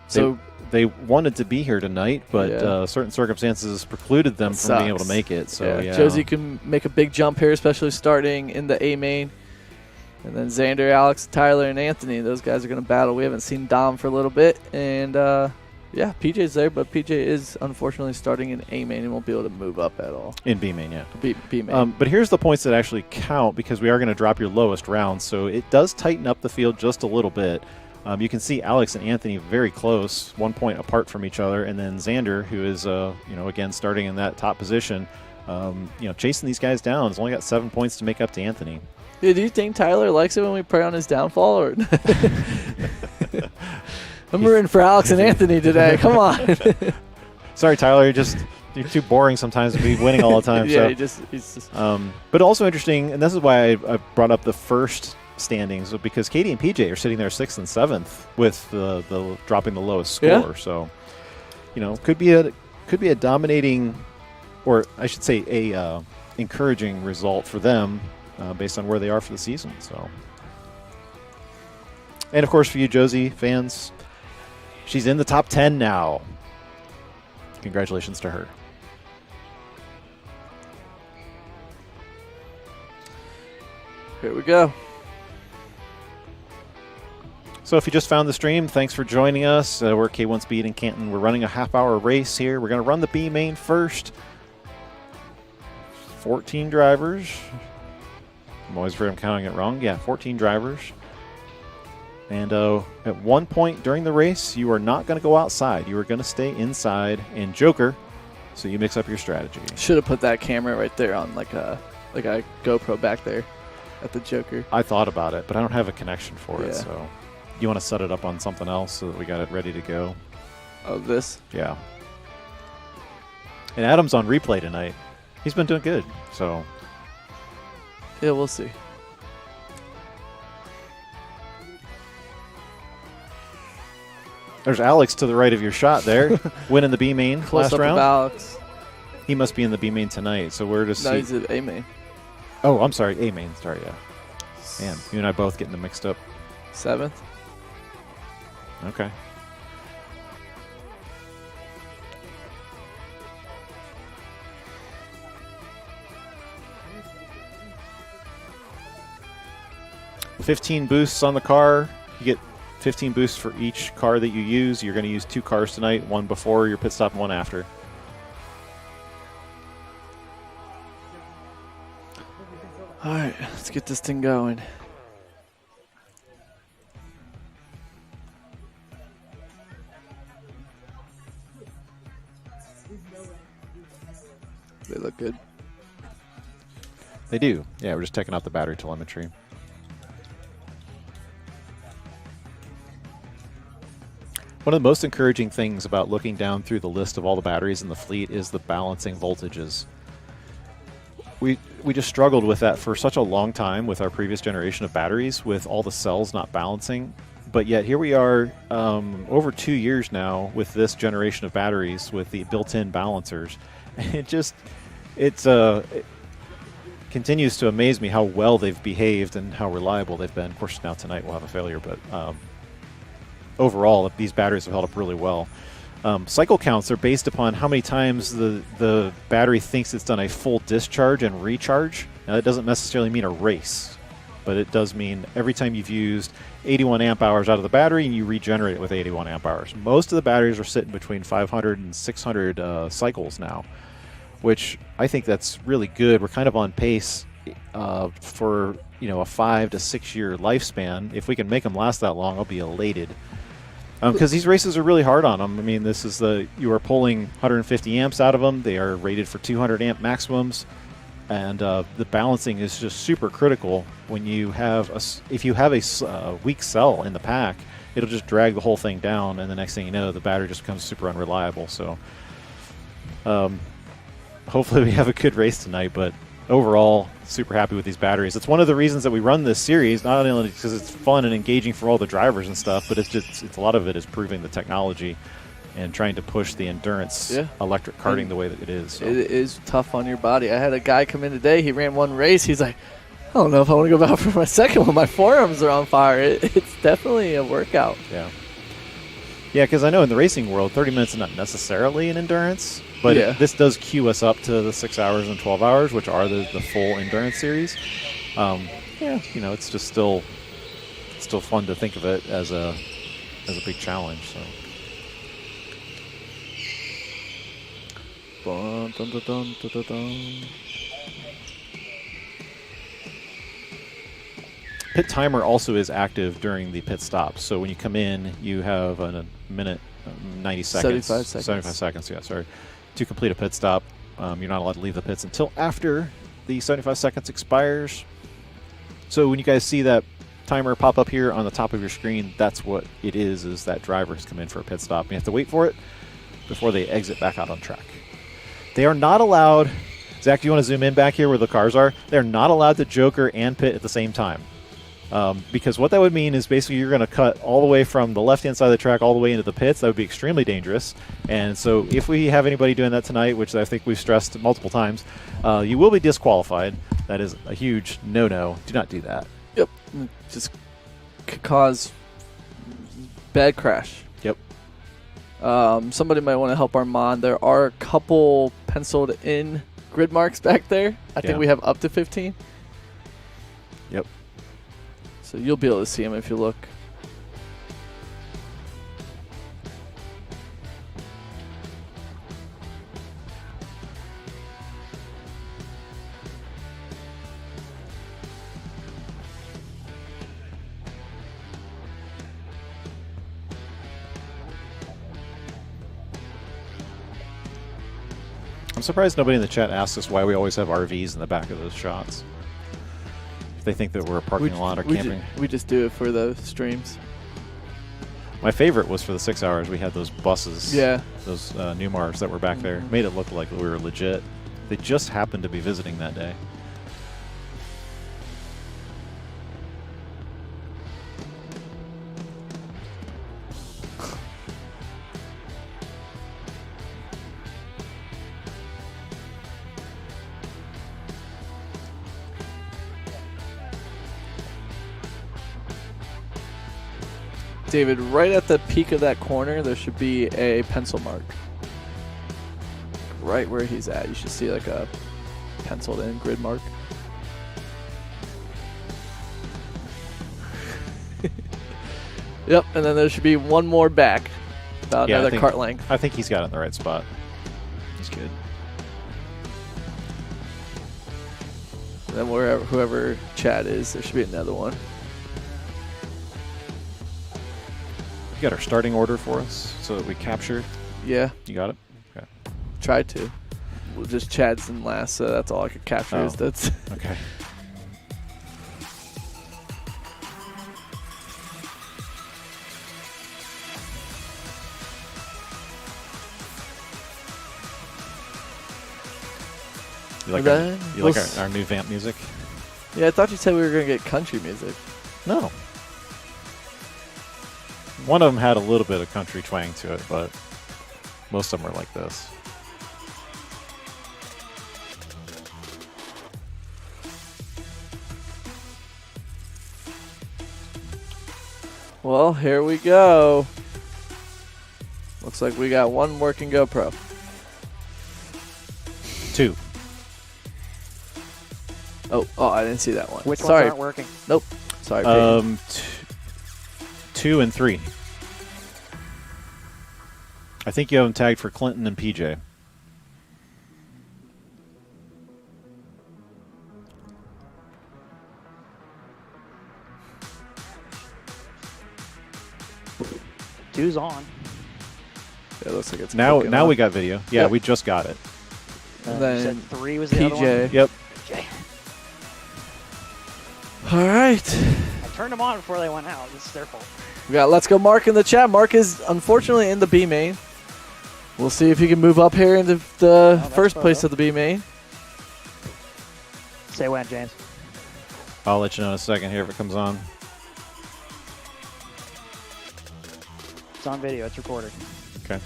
So they wanted to be here tonight, but certain circumstances precluded them from being able to make it. So Josie can make a big jump here, especially starting in the A main. And then Xander, Alex, Tyler, and Anthony, those guys are going to battle. We haven't seen Dom for a little bit. And, PJ's there, but PJ is unfortunately starting in A main and won't be able to move up at all. In B main, yeah. B main. But here's the points that actually count because we are going to drop your lowest round. So it does tighten up the field just a little bit. You can see Alex and Anthony very close, 1 point apart from each other, and then Xander, who is, again, starting in that top position, chasing these guys down. He's only got 7 points to make up to Anthony. Yeah, do you think Tyler likes it when we prey on his downfall? Or I'm rooting for Alex and Anthony today. Come on. Sorry, Tyler. You're too boring sometimes to be winning all the time. Yeah, so. he's just. But also interesting, and this is why I brought up the first standings, because Katie and PJ are sitting there 6th and 7th with the dropping the lowest score. Yeah. So, could be a dominating, or I should say a encouraging result for them based on where they are for the season. So, and of course for you Josie fans, she's in the top 10 now. Congratulations to her. Here we go. So if you just found the stream, thanks for joining us. We're K1 Speed in Canton. We're running a half-hour race here. We're going to run the B main first. 14 drivers. I'm always afraid I'm counting it wrong. Yeah, 14 drivers. And at one point during the race, you are not going to go outside. You are going to stay inside and joker, so you mix up your strategy. Should have put that camera right there on like a GoPro back there at the joker. I thought about it, but I don't have a connection for it. Yeah. So you want to set it up on something else so that we got it ready to go? Oh, this? Yeah. And Adam's on replay tonight. He's been doing good. So Yeah, we'll see. there's Alex to the right of your shot there, winning the B main Close last up round. of Alex. He must be in the B main tonight. So we're just. No, he's at A main. Oh, I'm sorry, A main. Sorry, yeah. Man, you and I both getting them mixed up. 7th. Okay. $15 boosts on the car. You get 15 boosts for each car that you use. You're going to use 2 cars tonight, one before your pit stop and one after. All right, let's get this thing going. They look good. They do. Yeah, we're just checking out the battery telemetry. One of the most encouraging things about looking down through the list of all the batteries in the fleet is the balancing voltages. We just struggled with that for such a long time with our previous generation of batteries, with all the cells not balancing. But yet here we are over 2 years now with this generation of batteries with the built-in balancers. It continues to amaze me how well they've behaved and how reliable they've been. Of course, now tonight we'll have a failure, but overall, these batteries have held up really well. Cycle counts are based upon how many times the battery thinks it's done a full discharge and recharge. Now, that doesn't necessarily mean a race, but it does mean every time you've used 81 amp hours out of the battery and you regenerate it with 81 amp hours. Most of the batteries are sitting between 500 and 600 cycles now, which I think that's really good. We're kind of on pace for a 5 to 6 year lifespan. If we can make them last that long, I'll be elated. Because these races are really hard on them. I mean, you are pulling 150 amps out of them. They are rated for 200 amp maximums, and the balancing is just super critical. When you have if you have a weak cell in the pack, it'll just drag the whole thing down, and the next thing you know, the battery just becomes super unreliable. So, hopefully, we have a good race tonight. But overall, super happy with these batteries. It's one of the reasons that we run this series, not only because it's fun and engaging for all the drivers and stuff, but it's a lot of it is proving the technology and trying to push the endurance electric karting the way that it is. So. It is tough on your body. I had a guy come in today. He ran one race. He's like, I don't know if I want to go back for my second one. My forearms are on fire. It's definitely a workout. Yeah. Yeah, because I know in the racing world, 30 minutes is not necessarily an endurance, but this does cue us up to the 6 hours and 12 hours, which are the full endurance series. It's just still fun to think of it as a big challenge. So. Dun, dun, dun, dun, dun, dun, dun. pit timer also is active during the pit stop. So when you come in, you have a minute, 90 seconds. 75 seconds, yeah, sorry. To complete a pit stop, you're not allowed to leave the pits until after the 75 seconds expires. So when you guys see that timer pop up here on the top of your screen, that's what it is that driver's come in for a pit stop. You have to wait for it before they exit back out on track. They are not allowed, Zach, do you want to zoom in back here where the cars are? They're not allowed to joker and pit at the same time. Because what that would mean is basically you're going to cut all the way from the left-hand side of the track all the way into the pits. That would be extremely dangerous. And so if we have anybody doing that tonight, which I think we've stressed multiple times, you will be disqualified. That is a huge no-no. Do not do that. Yep. Just could cause bad crash. Yep. Somebody might want to help Armand. There are a couple penciled in grid marks back there. I think we have up to 15. Yep. So you'll be able to see them if you look. I'm surprised nobody in the chat asks us why we always have RVs in the back of those shots. If they think that we're a parking lot or camping. We just do it for the streams. My favorite was for the 6 hours. We had those buses. Yeah. Those Newmars that were back there. Made it look like we were legit. They just happened to be visiting that day. David, right at the peak of that corner, there should be a pencil mark. Right where he's at, you should see like a penciled in grid mark. Yep, and then there should be one more back, about another cart length. I think he's got it in the right spot. He's good. And then whoever Chad is, there should be another one. You got our starting order for us so that we capture. Yeah. You got it? Okay. Tried to. Well, just Chad's in last, so that's all I could capture. Oh. That's okay. You like our new vamp music? Yeah, I thought you said we were going to get country music. No. One of them had a little bit of country twang to it, but most of them are like this. Well, here we go. Looks like we got one working GoPro. 2. Oh, I didn't see that one. Which ones Sorry. aren't working? Nope. Sorry. Peyton. 2 and 3. I think you have them tagged for Clinton and PJ. Two's on. Yeah, it looks like it's Now clicking on. we got video. Yeah, Yep. we just got it. And You then said 3 was the other one? PJ. Yep. Okay. All right. I turned them on before they went out. This is their fault. We got Let's Go Mark in the chat. Mark is unfortunately in the B main. We'll see if he can move up here into the that's first place photo. of the B main. Say when, James. I'll let you know in a second here if it comes on. It's on video. It's recorded. Okay.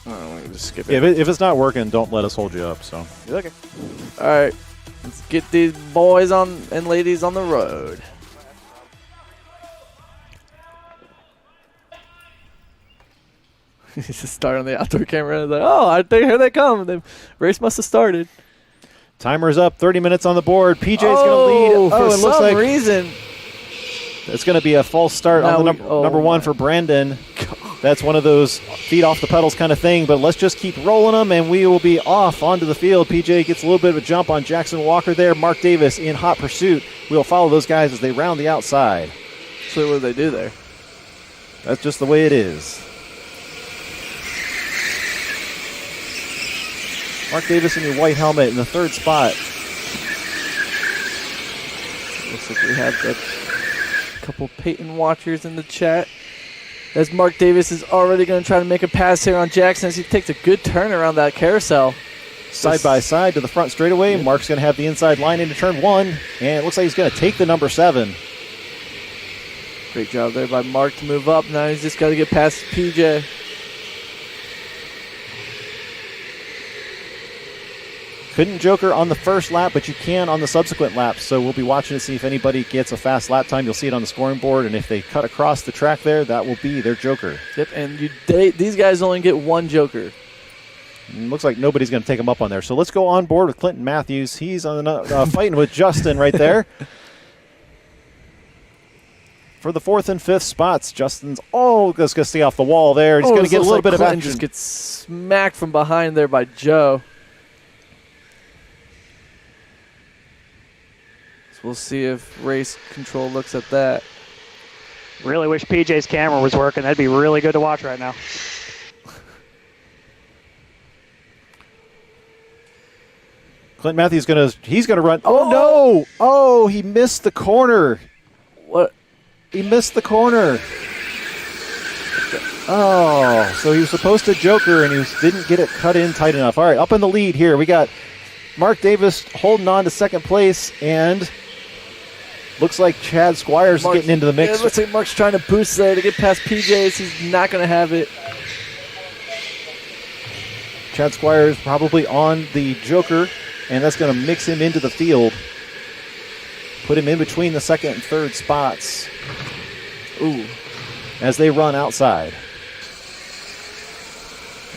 Let me just skip it. If it's not working, don't let us hold you up. So You looking? All right. Let's get these boys on and ladies on the road. He's just starting the outdoor camera. And like, oh, I think here they come. The race must have started. timer's up. 30 minutes on the board. PJ's Oh, going to lead. for it looks some like reason, It's going to be a false start Now on the we- number one my for Brandon. That's one of those feet off the pedals kind of thing, but let's just keep rolling them, and we will be off onto the field. PJ gets a little bit of a jump on Jackson Walker there. Mark Davis in hot pursuit. We'll follow those guys as they round the outside. So what do they do there? That's just the way it is. Mark Davis in your white helmet in the third spot. Looks like we have a couple Peyton watchers in the chat. As Mark Davis is already going to try to make a pass here on Jackson as he takes a good turn around that carousel. Side by side to the front straightaway. Yep. Mark's going to have the inside line into turn one, and it looks like he's going to take the number 7. Great job there by Mark to move up. Now he's just got to get past PJ. Couldn't joker on the first lap, but you can on the subsequent laps. So we'll be watching to see if anybody gets a fast lap time. You'll see it on the scoring board, and if they cut across the track there, that will be their joker. Yep, and these guys only get one joker. And looks like nobody's going to take him up on there. So let's go on board with Clinton Matthews. He's on fighting with Justin right there. For the 4th and 5th spots, Justin's just going to stay off the wall there. He's going to get a little bit of Clinton action. just gets smacked from behind there by Joe. So we'll see if race control looks at that. Really wish PJ's camera was working. That'd be really good to watch right now. Clinton Matthews he's going to run. Oh, no! Oh, he missed the corner. What? He missed the corner. Oh, so he was supposed to joker, and he didn't get it cut in tight enough. All right, up in the lead here. We got Mark Davis holding on to second place, and looks like Chad Squires is getting into the mix. It looks like Mark's trying to boost there to get past PJ's. He's not going to have it. Chad Squires probably on the joker, and that's going to mix him into the field. Put him in between the second and third spots. Ooh. As they run outside.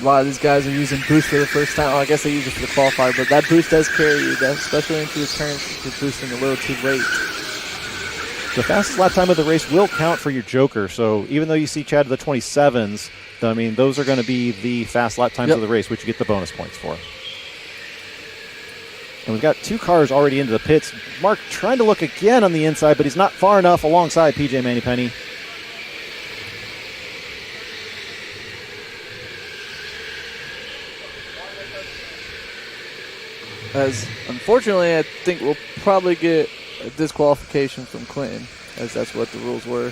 A lot of these guys are using boost for the first time. Oh, I guess they use it for the qualifier, but that boost does carry you, especially into the turns if you're boosting a little too late. The fastest lap time of the race will count for your joker, so even though you see Chad at the 27s, I mean, those are going to be the fast lap times of the race, which you get the bonus points for. And we've got 2 cars already into the pits. Mark trying to look again on the inside, but he's not far enough alongside PJ Mannypenny. As unfortunately, I think we'll probably get a disqualification from Clinton, as that's what the rules were.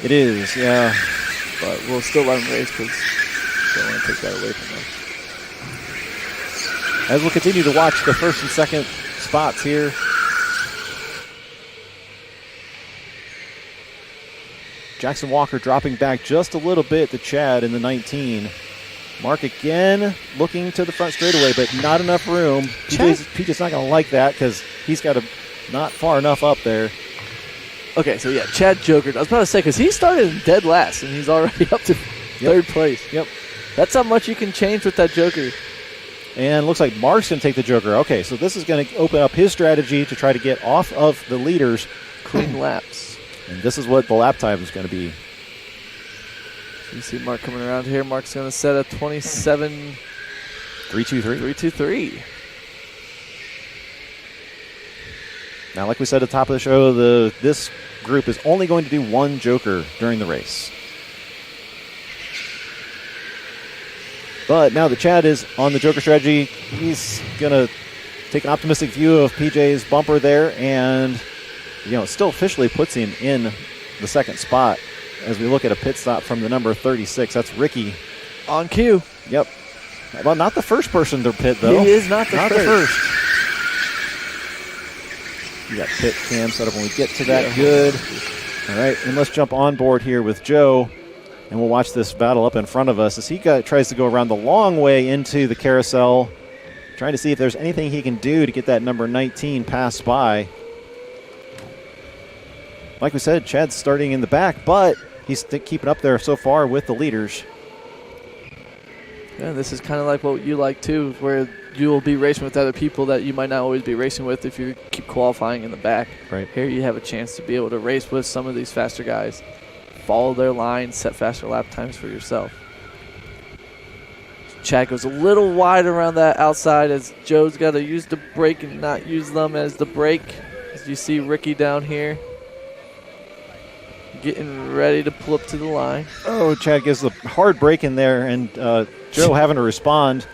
It is, yeah. But we'll still let him race because don't want to take that away from him. As we'll continue to watch the first and second spots here. Jackson Walker dropping back just a little bit to Chad in the 19. Mark again looking to the front straightaway, but not enough room. PJ's not going to like that because he's got not far enough up there. Okay, so yeah, Chad jokered. I was about to say, because he started in dead last, and he's already up to third place. Yep. That's how much you can change with that joker. And looks like Mark's going to take the joker. Okay, so this is going to open up his strategy to try to get off of the leaders. Clean laps. And this is what the lap time is going to be. You see Mark coming around here. Mark's going to set a 27... 3-2-3. 3-2-3. Now, like we said at the top of the show, this group is only going to do one joker during the race. But now that Chad is on the joker strategy, he's going to take an optimistic view of PJ's bumper there, and still officially puts him in the second spot as we look at a pit stop from the number 36. That's Ricky. On cue. Yep. Well, not the first person to pit, though. He is not the first. You got pit cam set up when we get to that. Yeah. Good. All right, and let's jump on board here with Joe, and we'll watch this battle up in front of us as he tries to go around the long way into the carousel, trying to see if there's anything he can do to get that number 19 pass by. Like we said, Chad's starting in the back, but he's keeping up there so far with the leaders. Yeah, this is kind of like what you like, too, where you will be racing with other people that you might not always be racing with if you keep qualifying in the back. Right. Here you have a chance to be able to race with some of these faster guys. Follow their line, set faster lap times for yourself. Chad goes a little wide around that outside as Joe's got to use the brake and not use them as the brake. As you see Ricky down here getting ready to pull up to the line. Oh, Chad gives the hard break in there, and Joe having to respond.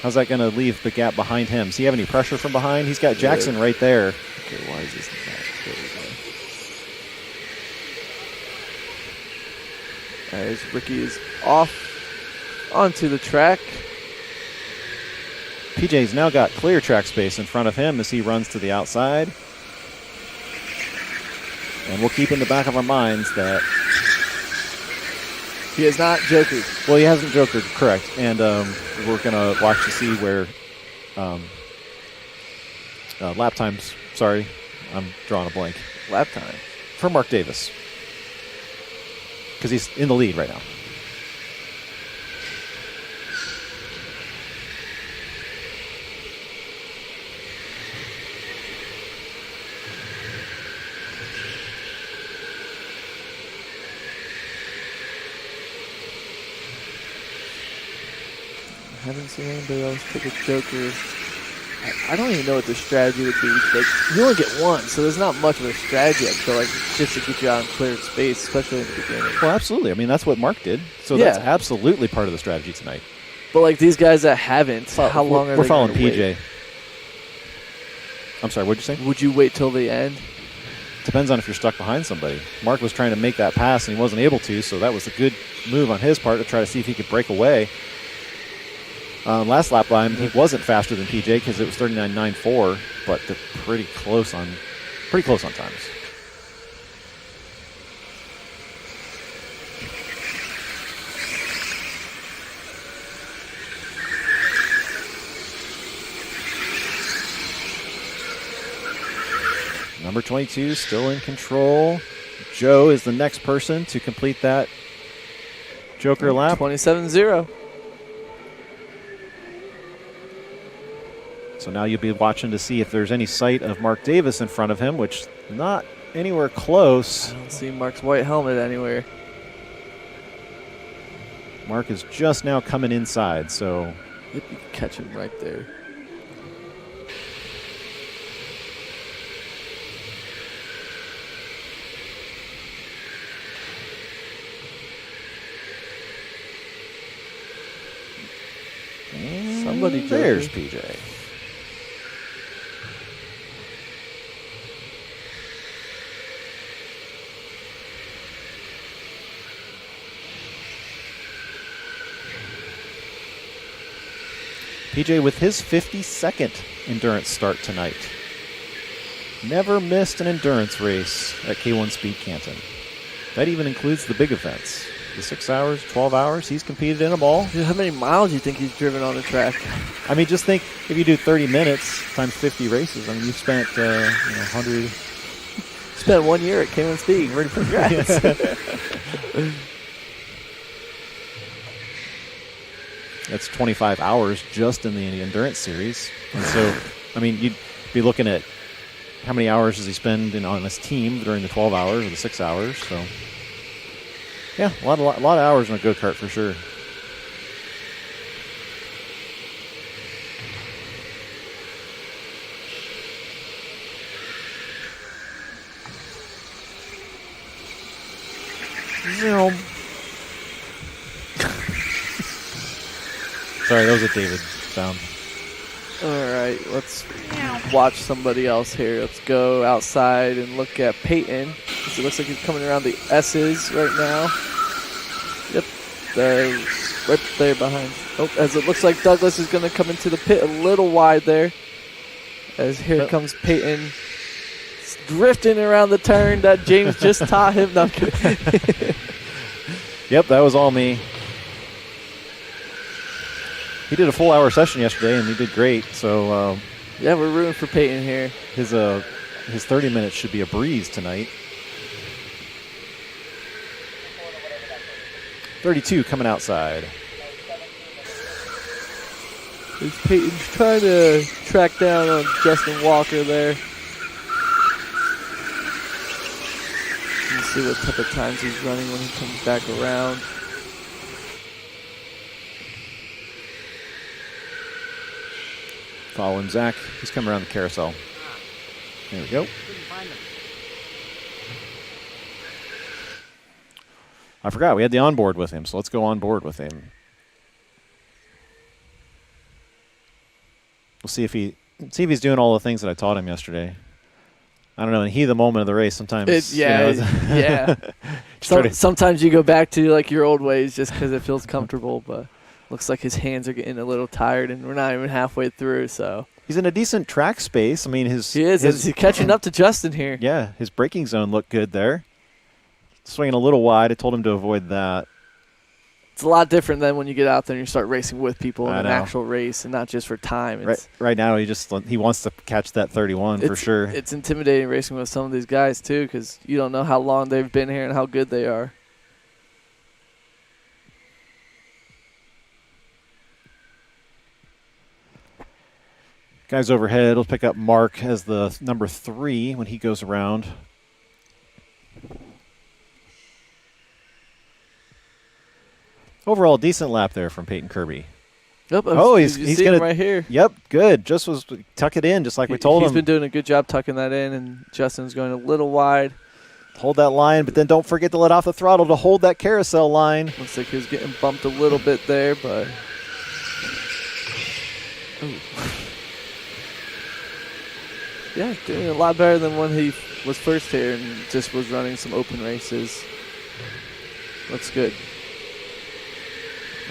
How's that going to leave the gap behind him? Does he have any pressure from behind? He's got Jackson right there. Okay, why is this not? There we go. As Ricky is off onto the track. PJ's now got clear track space in front of him as he runs to the outside. And we'll keep in the back of our minds that he has not jokered. Well, he hasn't jokered, correct. And we're going to watch to see where lap times, sorry, I'm drawing a blank. Lap time. For Mark Davis. Because he's in the lead right now. I haven't seen anybody else take a joker. I don't even know what the strategy would be. Like, you only get one, so there's not much of a strategy, I feel like, just to get you out in cleared space, especially in the beginning. Well, absolutely. I mean, that's what Mark did. So Yeah. that's absolutely part of the strategy tonight. But, like, these guys that haven't, how long are We're they following gonna PJ. wait? I'm sorry, what'd you say? Would you wait till the end? Depends on if you're stuck behind somebody. Mark was trying to make that pass, and he wasn't able to, so that was a good move on his part to try to see if he could break away. Last lap time, he wasn't faster than PJ because it was 39.94, but they're pretty close on times. Number 22 still in control. Joe is the next person to complete that Joker lap. 27-0. So now you'll be watching to see if there's any sight of Mark Davis in front of him, which not anywhere close. I don't see Mark's white helmet anywhere. Mark is just now coming inside, so Yep, you can catch him right there. Somebody there's joking. PJ. PJ with his 52nd endurance start tonight. Never missed an endurance race at K1 Speed Canton. That even includes the big events. The 6 hours, 12 hours, he's competed in them all. Dude, how many miles do you think he's driven on the track? I mean, just think if you do 30 minutes times 50 races, I mean, you've spent 100. Spent 1 year at K1 Speed. Congrats. That's 25 hours just in the endurance series. And so, I mean, you'd be looking at how many hours does he spend on his team during the 12 hours or the 6 hours. So, yeah, a lot of hours on a go-kart for sure. Sorry, that was a David sound. All right, let's watch somebody else here. Let's go outside and look at Peyton. It looks like he's coming around the S's right now. Yep, they're right there behind. Oh, as it looks like Douglas is going to come into the pit a little wide there. As here comes Peyton drifting around the turn that James just taught him. No, I'm kidding. Yep, that was all me. He did a full hour session yesterday, and he did great. So yeah, we're rooting for Peyton here. His 30 minutes should be a breeze tonight. 32 coming outside. As Peyton's trying to track down on Justin Walker there. Let's see what type of times he's running when he comes back around. Follow him, Zach. He's coming around the carousel. There we go. I forgot we had the onboard with him, so let's go on board with him. We'll see if he's doing all the things that I taught him yesterday. I don't know. In the heat of the moment of the race, sometimes yeah. Sometimes you go back to like your old ways just because it feels comfortable, but looks like his hands are getting a little tired, and we're not even halfway through. So he's in a decent track space. I mean, he's catching up to Justin here. Yeah, his braking zone looked good there. Swinging a little wide. I told him to avoid that. It's a lot different than when you get out there and you start racing with people in an know. actual race and not just for time. Right now, he wants to catch that 31 for sure. It's intimidating racing with some of these guys, too, because you don't know how long they've been here and how good they are. Guys overhead will pick up Mark as the number 3 when he goes around. Overall, decent lap there from Peyton Kirby. Yep, he's gonna right here. Yep, good. Just was tuck it in, just like we told him. He's been doing a good job tucking that in, and Justin's going a little wide. Hold that line, but then don't forget to let off the throttle to hold that carousel line. Looks like he was getting bumped a little bit there, but. Ooh. Yeah, doing a lot better than when he was first here and just was running some open races. Looks good.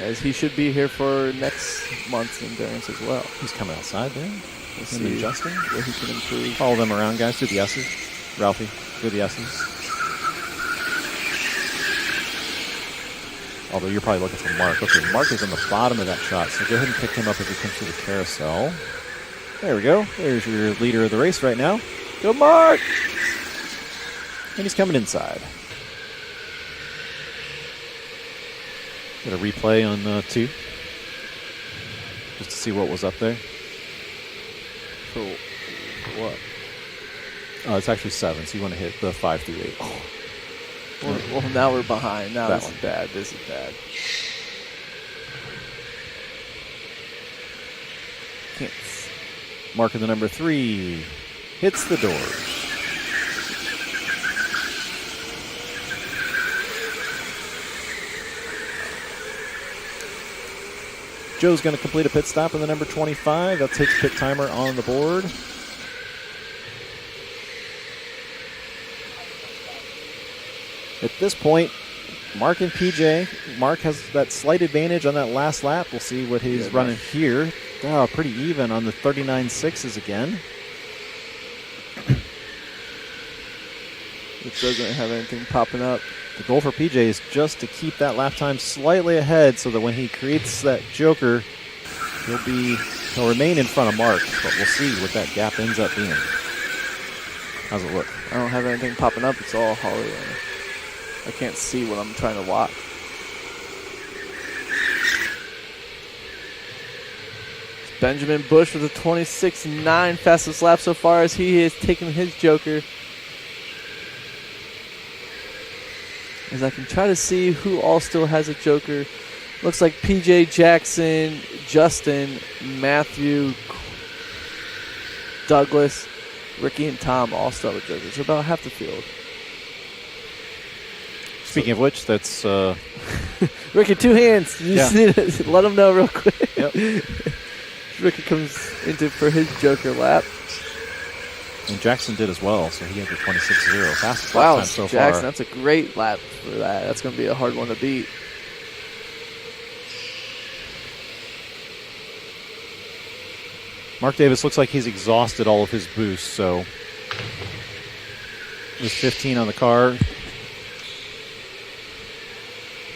As he should be here for next month's endurance as well. He's coming outside there. We'll see Justin. where he can improve. Follow them around, guys. Do the S's. Ralphie, do the S's. Although you're probably looking for Mark. Okay, Mark is on the bottom of that shot, so go ahead and pick him up as he comes through the carousel. There we go. There's your leader of the race right now. Go, Mark! And he's coming inside. Got a replay on 2. Just to see what was up there. For what? Oh, it's actually 7, so you want to hit the 5 through 8. Oh. Well, now we're behind. Now That this one. is bad. This is bad. Can't. Marking the number 3. Hits the doors. Joe's going to complete a pit stop in the number 25. That takes pit timer on the board. At this point, Mark and PJ. Mark has that slight advantage on that last lap. We'll see what he's running here. Oh, pretty even on the 39.6s again. It doesn't have anything popping up. The goal for PJ is just to keep that lap time slightly ahead so that when he creates that joker, he'll remain in front of Mark, but we'll see what that gap ends up being. How's it look? I don't have anything popping up. It's all Holly. I can't see what I'm trying to watch. It's Benjamin Bush with a 26.9 fastest lap so far as he is taking his joker. As I can try to see who all still has a joker. Looks like PJ, Jackson, Justin, Matthew, Douglas, Ricky, and Tom all still have a joker. So about half the field. Speaking of which, that's... Ricky, 2 hands. You just need to let him know real quick. Yep. Ricky comes into for his joker lap. And Jackson did as well, so he had the 26.0. Fastest Wow, lap time so Jackson, far. that's a great lap for that. That's going to be a hard one to beat. Mark Davis looks like he's exhausted all of his boosts, so there's 15 on the car.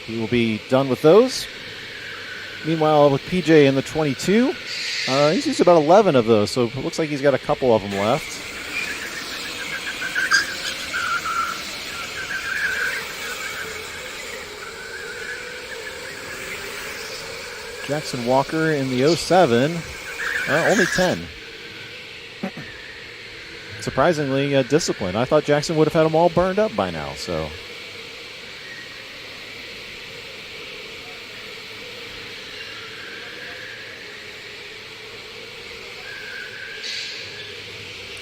He will be done with those. Meanwhile, with PJ in the 22, he's used about 11 of those, so it looks like he's got a couple of them left. Jackson Walker in the 07, only 10. Surprisingly disciplined. I thought Jackson would have had them all burned up by now. So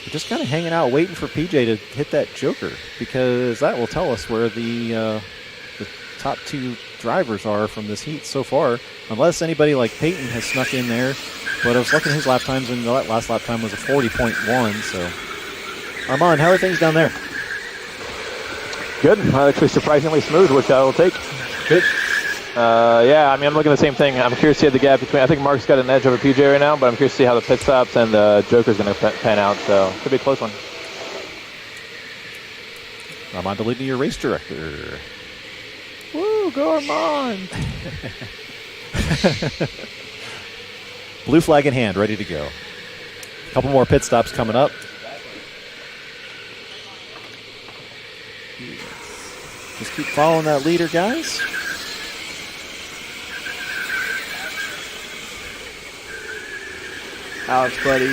we're just kind of hanging out waiting for PJ to hit that joker, because that will tell us where the top two drivers are from this heat so far, unless anybody like Peyton has snuck in there. But I was looking at his lap times, and the last lap time was a 40.1. So, Armand, how are things down there? Good. Actually surprisingly smooth, which I will take. Good. Yeah, I mean, I'm looking at the same thing. I'm curious to see the gap between. I think Mark's got an edge over PJ right now, but I'm curious to see how the pit stops and the Joker's going to pan out. So, could be a close one. Armand leading your race director. Woo, go Armand! Blue flag in hand, ready to go. A couple more pit stops coming up. Just keep following that leader, guys. Alex, buddy,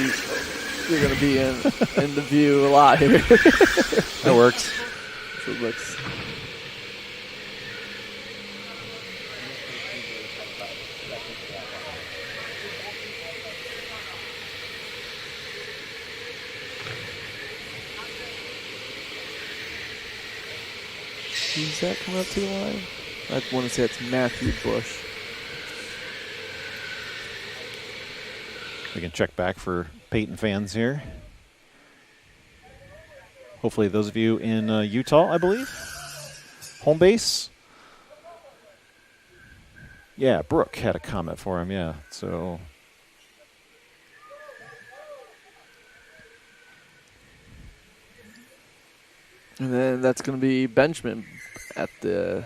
you're going to be in the view a lot here. That works. So it looks. Who's that coming up to the line? I want to say it's Matthew Bush. We can check back for Peyton fans here. Hopefully those of you in Utah, I believe. Home base. Yeah, Brooke had a comment for him, yeah. So And then that's going to be Benjamin at the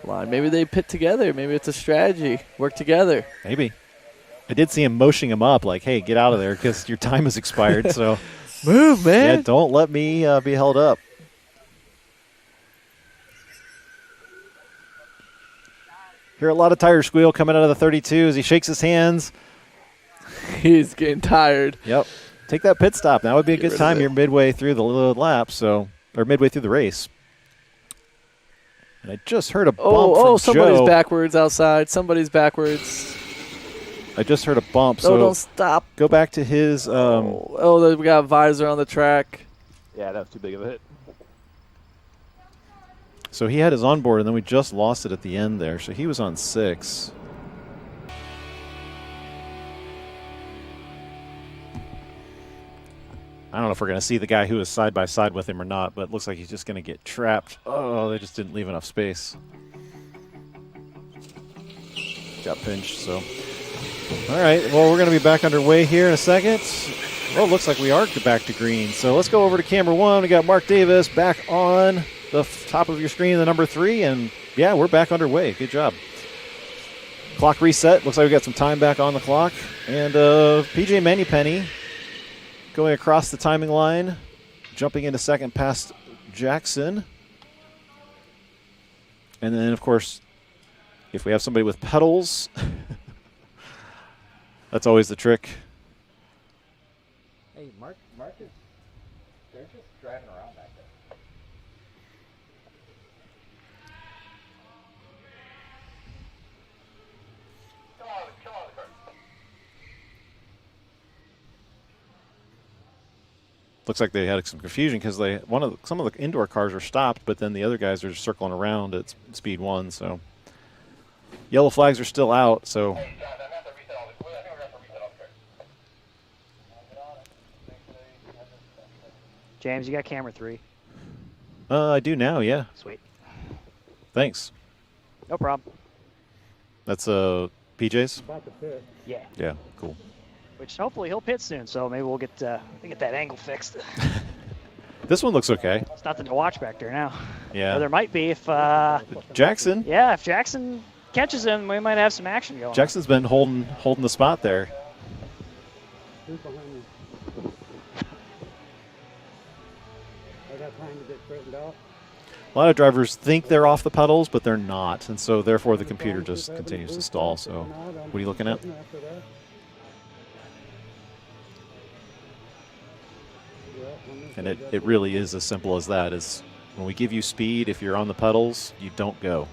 line. Maybe they pit together. Maybe it's a strategy. Work together. maybe. I did see him motioning him up like, hey, get out of there because your time has expired. So Move, man. yeah, don't let me be held up. Hear a lot of tire squeal coming out of the 32 as he shakes his hands. He's getting tired. Yep. Take that pit stop. That would be a good rid of time. it. You're midway through the lap, or midway through the race. And I just heard a bump from somebody's Joe. backwards outside. Somebody's backwards. I just heard a bump. No, So don't stop. go back to his. We got visor on the track. Yeah, that was too big of a hit. So he had his onboard, and then we just lost it at the end there. So he was on 6. I don't know if we're going to see the guy who was side by side with him or not, but it looks like he's just going to get trapped. Oh, they just didn't leave enough space. Got pinched, so. All right, well, we're going to be back underway here in a second. Well, it looks like we are back to green. So let's go over to camera 1. We got Mark Davis back on the top of your screen, the number 3, and yeah, we're back underway. Good job. Clock reset. Looks like we got some time back on the clock. And PJ Mannypenny going across the timing line, jumping into second past Jackson. And then, of course, if we have somebody with pedals, that's always the trick. Hey, Mark is, they're just driving around back there. Come on, the cart. Looks like they had some confusion because some of the indoor cars are stopped, but then the other guys are just circling around at speed 1. So yellow flags are still out. So Hey, John, I'm going to have to reset all the, I think we're going to have to reset all the carts. James, you got camera 3. I do now, yeah. Sweet. Thanks. No problem. That's PJ's. Yeah. Yeah, cool. Which hopefully he'll pit soon, so maybe we'll get that angle fixed. This one looks okay. It's nothing to watch back there now. Yeah. Or there might be if Jackson. yeah, if Jackson catches him, we might have some action going. Jackson's been holding the spot there. Who's behind me? I got time to get straightened out. A lot of drivers think they're off the pedals, but they're not, and so therefore the computer just continues to stall. So, what are you looking at? After that. And it really is as simple as that. Is when we give you speed, if you're on the pedals, you don't go.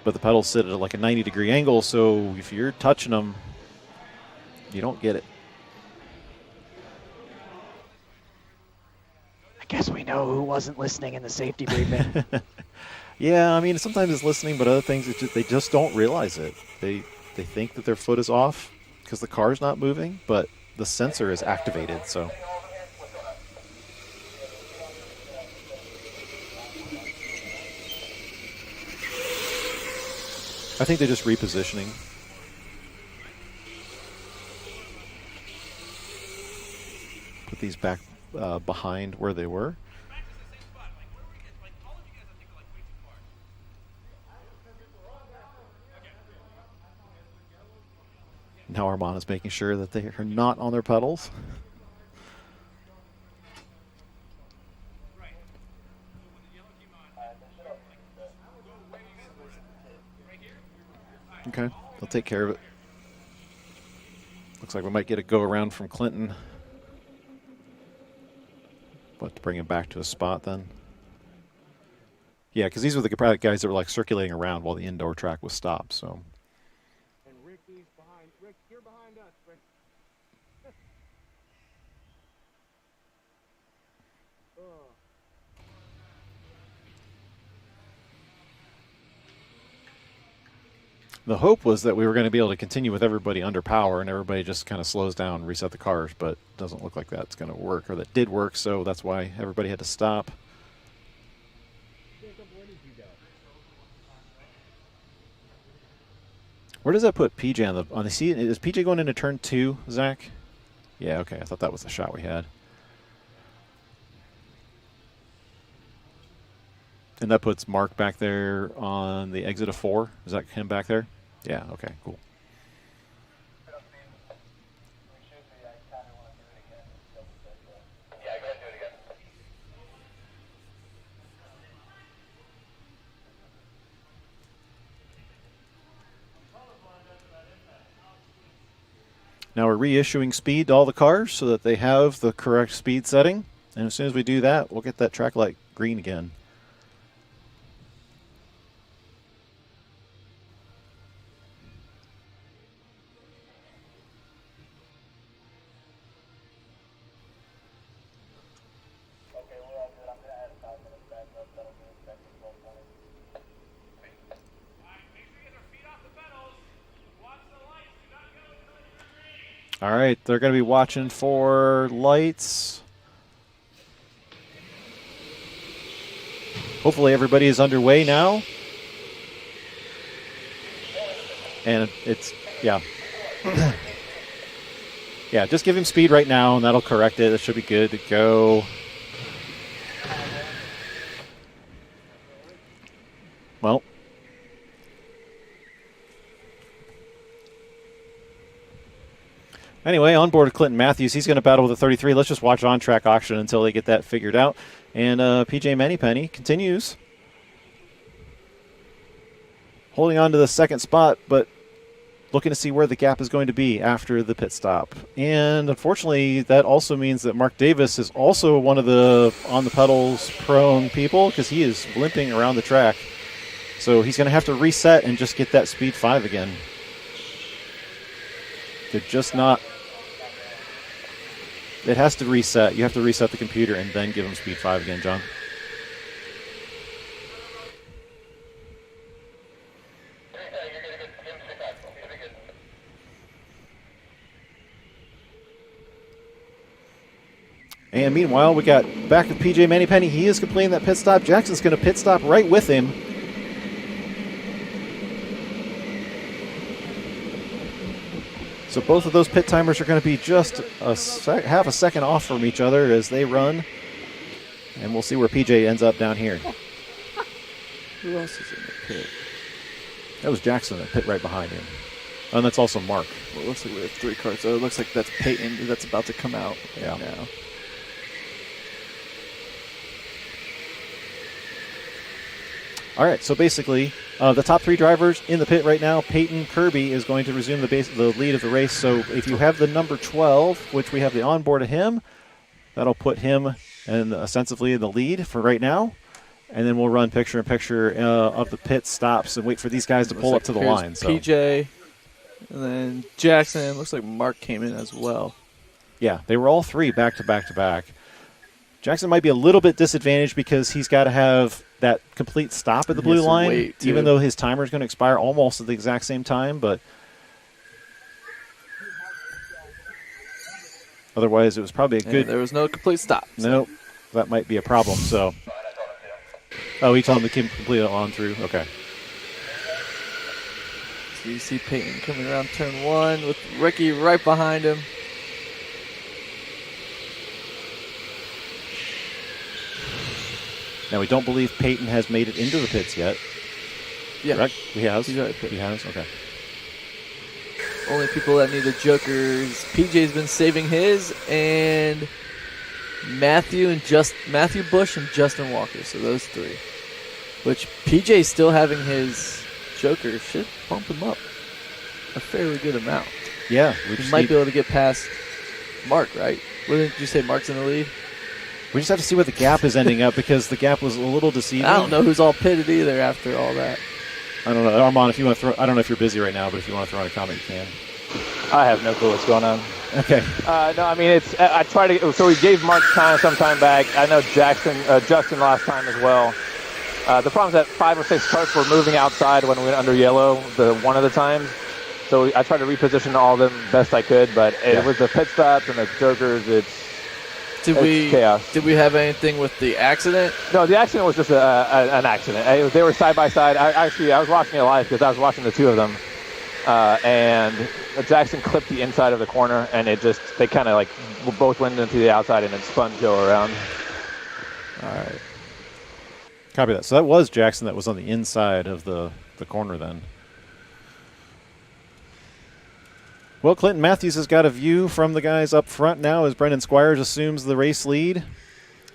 But the pedals sit at like a 90-degree angle, so if you're touching them, you don't get it. I guess we know who wasn't listening in the safety briefing. Yeah, I mean, sometimes it's listening, but other things, they just don't realize it. They think that their foot is off because the car's not moving, but the sensor is activated, so. I think they're just repositioning. Put these back behind where they were. Now Armand is making sure that they are not on their pedals. Okay, they'll take care of it. Looks like we might get a go around from Clinton. We'll have to bring him back to a spot then. Yeah, because these were the guys that were like circulating around while the indoor track was stopped. So. And Ricky's behind. Rick, you're behind us, Rick. Oh. The hope was that we were going to be able to continue with everybody under power and everybody just kind of slows down and reset the cars, but it doesn't look like that's going to work, or that did work, so that's why everybody had to stop. Where does that put PJ on the seat? Is PJ going into turn 2, Zach? Yeah, okay. I thought that was the shot we had. And that puts Mark back there on the exit of 4. Is that him back there? Yeah, okay, cool. Yeah, go ahead and do it again. Now we're reissuing speed to all the cars so that they have the correct speed setting. And as soon as we do that, we'll get that track light green again. All right, they're going to be watching for lights. Hopefully everybody is underway now. And it's, yeah. Yeah, just give him speed right now, and that'll correct it. It should be good to go. Well. Anyway, on board Clinton Matthews, he's going to battle with a 33. Let's just watch on-track auction until they get that figured out. And PJ Manypenny continues. Holding on to the second spot, but looking to see where the gap is going to be after the pit stop. And unfortunately, that also means that Mark Davis is also one of the on-the-pedals prone people because he is limping around the track. So he's going to have to reset and just get that speed 5 again. They're just not. It has to reset. You have to reset the computer and then give them speed 5 again, John. And meanwhile, we got back with PJ Manypenny. He is completing that pit stop. Jackson's going to pit stop right with him. So both of those pit timers are going to be just half a second off from each other as they run. And we'll see where PJ ends up down here. Who else is in the pit? That was Jackson, that pit right behind him. And that's also Mark. Well, it looks like we have 3 cars. So it looks like that's Peyton that's about to come out Yeah. now. All right, so basically, the top 3 drivers in the pit right now, Peyton Kirby is going to resume the lead of the race. So if you have the number 12, which we have the onboard of him, that'll put him and ostensibly in the lead for right now. And then we'll run picture-in-picture of the pit stops and wait for these guys to pull up to the line. So. PJ, and then Jackson. Looks like Mark came in as well. Yeah, they were all 3 back-to-back-to-back. Jackson might be a little bit disadvantaged because he's got to have that complete stop at the blue line, even though his timer is going to expire almost at the exact same time. But otherwise, it was probably a good. There was no complete stop. So. Nope, that might be a problem. So, he told him to complete it on through. Okay. So you see Peyton coming around turn 1 with Ricky right behind him. Now, we don't believe Peyton has made it into the pits yet. Yeah. Correct? He has? He's already pitted. He has? Okay. Only people that need a Jokers. PJ's been saving his, and Matthew Bush and Justin Walker. So those 3. Which PJ's still having his Joker should bump him up a fairly good amount. Yeah. He might be able to get past Mark, right? Didn't you say Mark's in the lead? We just have to see where the gap is ending up because the gap was a little deceiving. I don't know who's all pitted either after all that. I don't know. Armand, if you want to throw, I don't know if you're busy right now, but if you want to throw in a comment, you can. I have no clue what's going on. Okay. No, I mean, it's. I try to. So we gave Mark time some time back. I know Justin last time as well. The problem is that 5 or 6 carts were moving outside when we went under yellow, one of the times. So I tried to reposition all of them best I could, but it was the pit stops and the Jokers. It's chaos. Did we have anything with the accident? No, the accident was just an accident. They were side by side. I was watching it live because I was watching the 2 of them, and Jackson clipped the inside of the corner, and they kind of like both went into the outside and then spun Joe around. All right. Copy that. So that was Jackson that was on the inside of the corner then. Well, Clinton Matthews has got a view from the guys up front now as Brendan Squires assumes the race lead.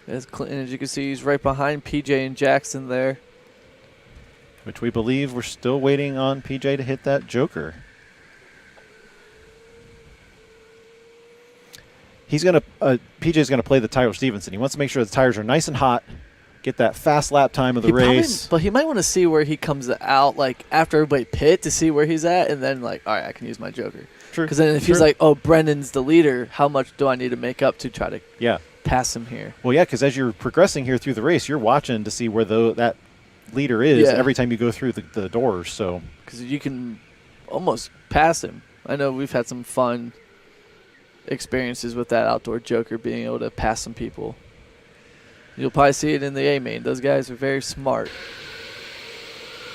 As Clinton, as you can see, he's right behind PJ and Jackson there. Which we believe we're still waiting on PJ to hit that Joker. PJ's going to play the Tyler Stevenson. He wants to make sure the tires are nice and hot, get that fast lap time of the race. But he might want to see where he comes out, like after everybody pit, to see where he's at, and then like, all right, I can use my Joker. Because then if he's like, oh, Brendan's the leader, how much do I need to make up to try to pass him here? Well, yeah, because as you're progressing here through the race, you're watching to see where that leader is every time you go through the doors. So because you can almost pass him. I know we've had some fun experiences with that outdoor Joker being able to pass some people. You'll probably see it in the A main. Those guys are very smart.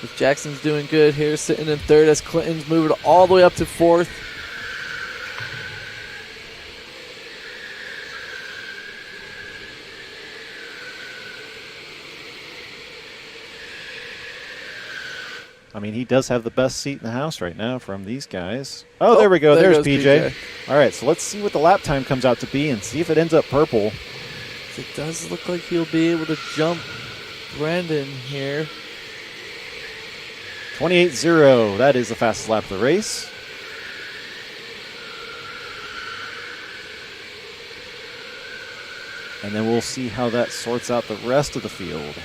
If Jackson's doing good here, sitting in 3rd as Clinton's moving all the way up to 4th. I mean, he does have the best seat in the house right now from these guys. Oh, there we go. There's PJ. All right, so let's see what the lap time comes out to be and see if it ends up purple. It does look like he'll be able to jump Brandon here. 28.0. That is the fastest lap of the race. And then we'll see how that sorts out the rest of the field.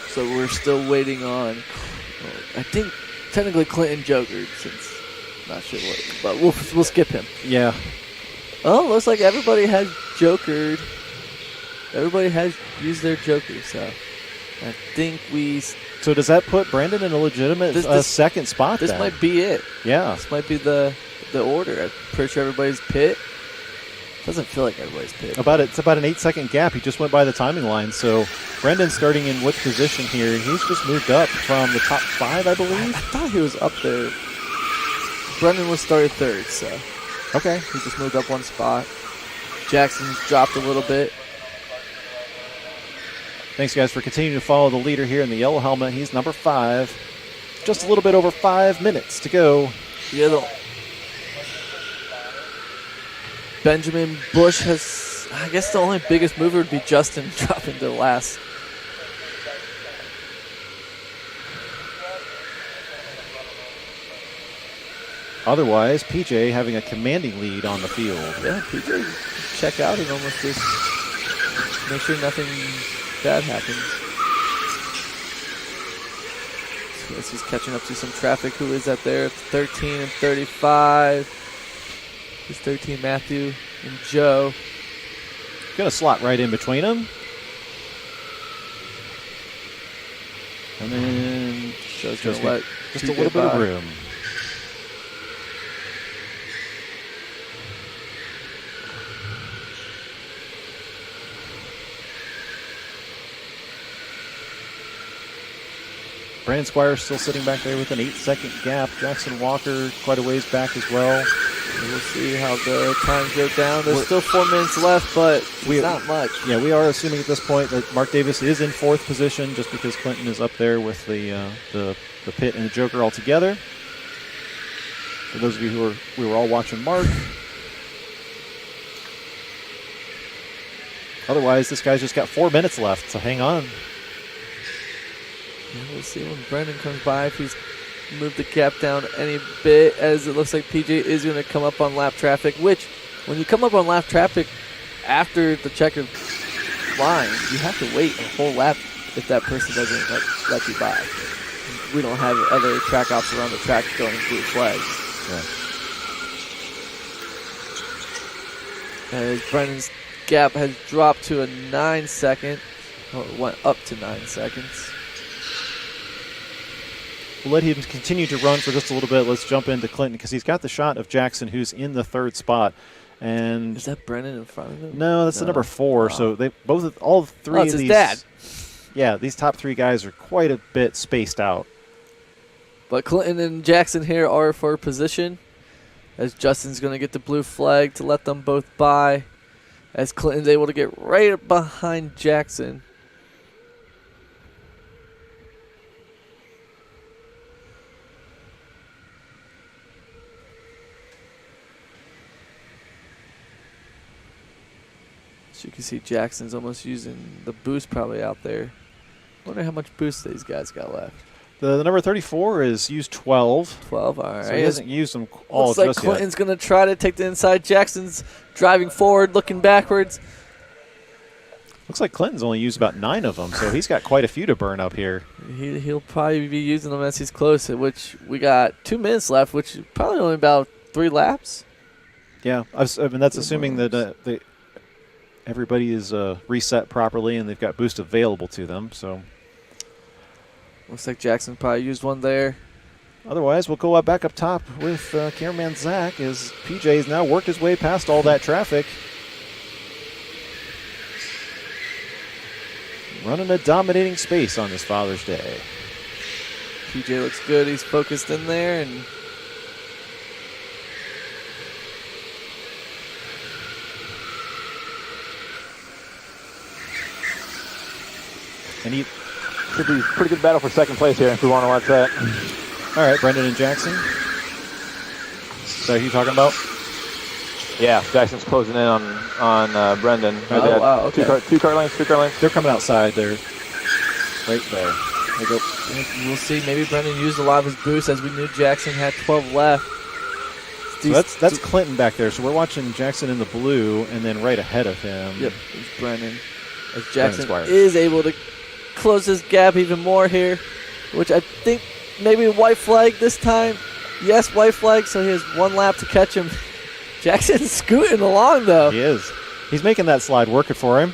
So we're still waiting on, I think technically Clinton jokered, since not sure what, but we'll skip him. Yeah. Oh, looks like everybody has jokered. Everybody has used their joker, so I think we. So does that put Brandon in a legitimate second spot? This might be it. Yeah. This might be the order. I'm pretty sure everybody's pit. Doesn't feel like everybody's pit. It's about an 8-second gap. He just went by the timing line. So Brendan's starting in which position here? He's just moved up from the top 5, I believe. I thought he was up there. Brendan was started 3rd, so. Okay. He just moved up one spot. Jackson's dropped a little bit. Thanks, guys, for continuing to follow the leader here in the yellow helmet. He's number 5. just a little bit over 5 minutes to go. Yeah, Benjamin Bush has, I guess the only biggest mover would be Justin dropping to last. Otherwise, PJ having a commanding lead on the field. Yeah, PJ check out and almost just make sure nothing bad happens. So as he's catching up to some traffic, who is that there? It's 13 and 35. It's 13, Matthew and Joe. Going to slot right in between them. And then Joe's going to let just a two little get bit of by. room. Brandon Squires still sitting back there with an 8-second gap. Jackson Walker quite a ways back as well. We'll see how the times go down. There's still 4 minutes left, but not much. Yeah, we are assuming at this point that Mark Davis is in 4th position just because Clinton is up there with the pit and the Joker all together. For those of you we were all watching Mark. Otherwise, this guy's just got 4 minutes left, so hang on. Yeah, we'll see when Brendan comes by if he's moved the gap down any bit, as it looks like PJ is going to come up on lap traffic, which when you come up on lap traffic after the checkered line, you have to wait a whole lap if that person doesn't let you by. We don't have other track ops around the track going blue flags. Yeah. As Brendan's gap has dropped to a 9-second, or it went up to 9 seconds. We'll let him continue to run for just a little bit. Let's jump into Clinton because he's got the shot of Jackson, who's in the 3rd spot. And is that Brennan in front of him? No, that's the number 4. Oh. So they all three it's of his these. dad. Yeah, these top 3 guys are quite a bit spaced out. But Clinton and Jackson here are for position, as Justin's going to get the blue flag to let them both by, as Clinton's able to get right behind Jackson. So you can see Jackson's almost using the boost probably out there. Wonder how much boost these guys got left. The number 34 is used 12. 12, all right. So he hasn't used them all Looks like just Clinton's going to try to take the inside. Jackson's driving forward, looking backwards. Looks like Clinton's only used about 9 of them, so he's got quite a few to burn up here. He'll probably be using them as he's close, at which we got 2 minutes left, which is probably only about 3 laps. Yeah, I mean, that's assuming that everybody is reset properly and they've got boost available to them. So looks like Jackson probably used one there. Otherwise, we'll go back up top with cameraman Zach as PJ has now worked his way past all that traffic. Running a dominating space on this Father's Day. PJ looks good. He's focused in there. And he should be a pretty good battle for 2nd place here if we want to watch that. All right, Brendan and Jackson. Is that who you're talking about? Yeah, Jackson's closing in on Brendan. Oh, wow, okay. Two car lanes. They're coming outside. They're right there. They go. We'll see. Maybe Brendan used a lot of his boost, as we knew Jackson had 12 left. So that's Clinton back there. So we're watching Jackson in the blue, and then right ahead of him. Yep, it's Brendan. As Jackson Squires is able to close his gap even more here, which I think maybe white flag this time. Yes, white flag, so he has 1 lap to catch him. Jackson's scooting along, though. He is. He's making that slide working for him.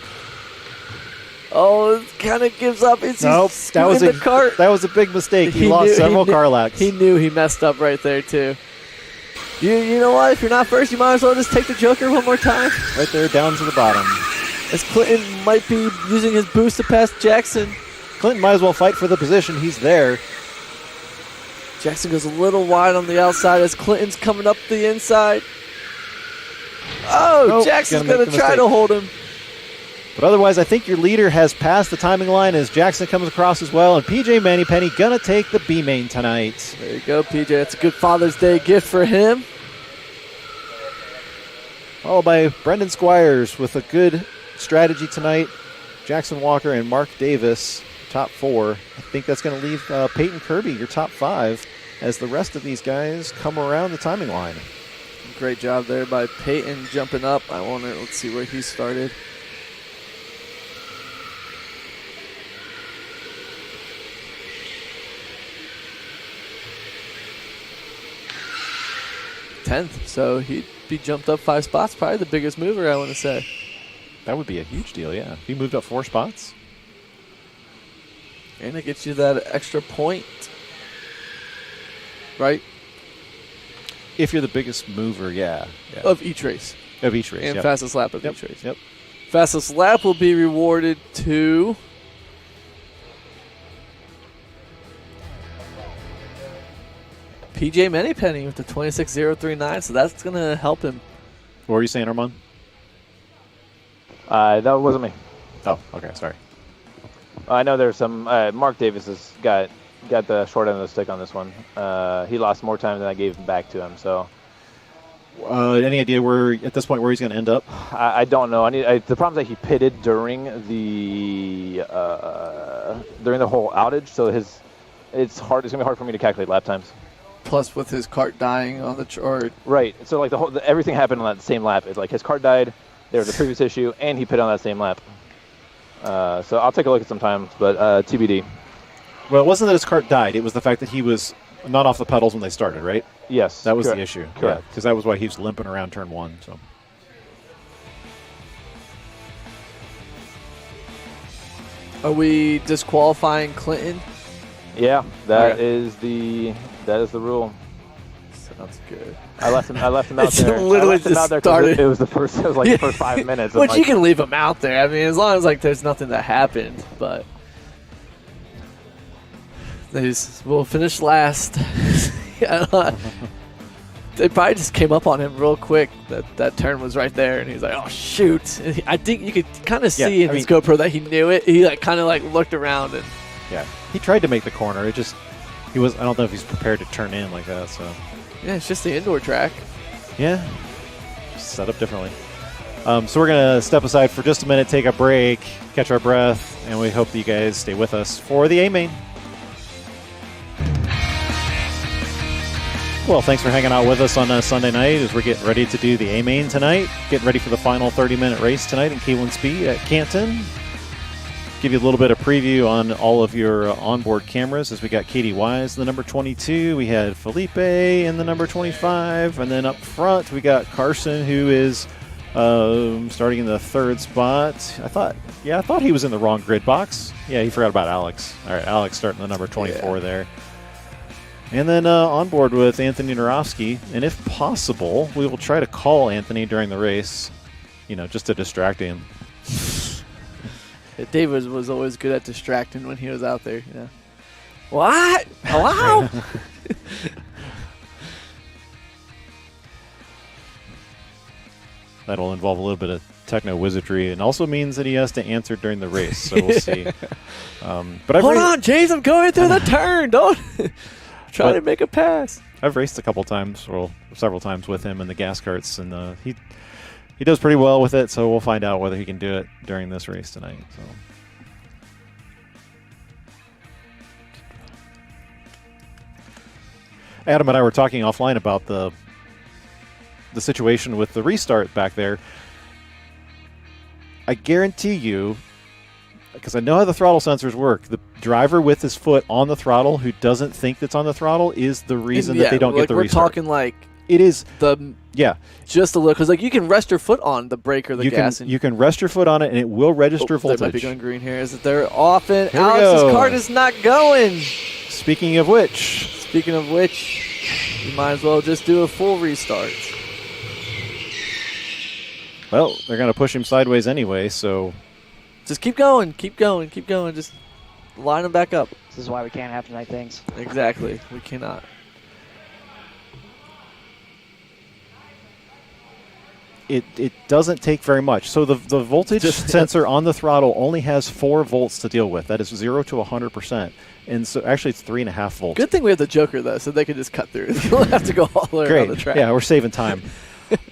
Oh, it kind of gives up. He's Nope, that was the cart. That was a big mistake. He lost several car laps. He knew he messed up right there, too. You know what? If you're not first, you might as well just take the Joker one more time. Right there, down to the bottom. As Clinton might be using his boost to pass Jackson. Clinton might as well fight for the position. He's there. Jackson goes a little wide on the outside as Clinton's coming up the inside. Oh, Nope, Jackson's gonna going make to the try mistake. to hold him. But otherwise, I think your leader has passed the timing line as Jackson comes across as well. And PJ Mannypenny going to take the B main tonight. There you go, PJ. That's a good Father's Day gift for him. Followed by Brendan Squires with a good strategy tonight. Jackson Walker and Mark Davis, top 4. I think that's going to leave Peyton Kirby, your top 5, as the rest of these guys come around the timing line. Great job there by Peyton jumping up. Let's see where he started. Tenth, so he'd be jumped up 5 spots. Probably the biggest mover, I want to say. That would be a huge deal, yeah. If he moved up 4 spots. And it gets you that extra point, right? If you're the biggest mover, yeah. Of each race. Of each race, And yep. fastest lap of Yep, each race. Yep. Fastest lap will be rewarded to PJ Mannypenny with the 26.039, so that's going to help him. What were you saying, Armand? That wasn't me. Oh, okay, sorry. I know there's some. Mark Davis has got the short end of the stick on this one. He lost more time than I gave back to him. So, Any idea where at this point where he's going to end up? I don't know. The problem is that he pitted during the whole outage. So it's hard. It's going to be hard for me to calculate lap times. Plus, with his cart dying on the chart. Right. So like everything happened on that same lap. It's like his cart died. There was a previous issue, and he pitted on that same lap. So I'll take a look at some times, but TBD. Well, it wasn't that his cart died. It was the fact that he was not off the pedals when they started, right? Yes. That was correct. the issue. Correct. Because that was why he was limping around turn 1. So. Are we disqualifying Clinton? Yeah, that Okay. is the rule. Sounds good. I left him out It's there. literally I left him just out there 'cause started. it was the first. It was like the first 5 minutes. Which you can leave him out there. I mean, as long as like there's nothing that happened, but we'll finish last. Yeah, they probably just came up on him real quick. That turn was right there, and he's like, "Oh shoot!" And I think you could kind of see in his GoPro that he knew it. He like kind of like looked around and Yeah, he tried to make the corner. It just he was. I don't know if he's prepared to turn in like that. So. yeah, it's just the indoor track. Yeah, set up differently. So we're going to step aside for just a minute, take a break, catch our breath, and we hope that you guys stay with us for the A-Main. Well, thanks for hanging out with us on a Sunday night as we're getting ready to do the A-Main tonight. Getting ready for the final 30-minute race tonight in K1 Speed at Canton. Give you a little bit of preview on all of your onboard cameras as we got Katie Wise, the number 22. We had Felipe in the number 25. And then up front, we got Carson, who is starting in the 3rd spot. I thought he was in the wrong grid box. Yeah, he forgot about Alex. All right, Alex starting the number 24 there. And then on board with Anthony Narofsky. And if possible, we will try to call Anthony during the race, just to distract him. David was always good at distracting when he was out there. What? Hello? That'll involve a little bit of techno wizardry, and also means that he has to answer during the race. So we'll see. But Hold on, James! I'm going through the turn. Don't try to make a pass. I've raced a couple times, several times with him in the gas carts, and he does pretty well with it. So we'll find out whether he can do it during this race tonight. So. Adam and I were talking offline about the situation with the restart back there. I guarantee you, because I know how the throttle sensors work, the driver with his foot on the throttle who doesn't think that's on the throttle is the reason that they don't get the restart. We're talking like it is yeah, just a little, because like you can rest your foot on the brake or the gas. You can rest your foot on it, and it will register voltage. They might be going green here. Is that they're often Here we Alex's go. cart is not going. Speaking of which, you might as well just do a full restart. Well, they're going to push him sideways anyway, so just keep going. Just line them back up. This is why we can't have tonight things. Exactly. We cannot. it doesn't take very much. So the voltage sensor on the throttle only has 4 volts to deal with. That is 0 to 100%. And so actually it's 3.5 volts. Good thing we have the Joker, though, so they can just cut through. They don't have to go all the way around the track. Yeah, we're saving time.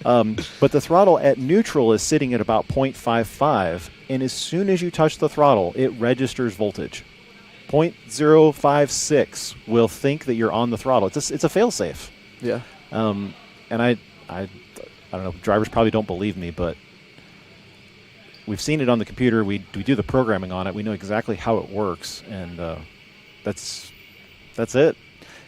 But the throttle at neutral is sitting at about 0.55, and as soon as you touch the throttle, it registers voltage. 0.056 will think that you're on the throttle. It's a fail-safe. Yeah. And I don't know, drivers probably don't believe me, but we've seen it on the computer. We do the programming on it. We know exactly how it works, and that's it.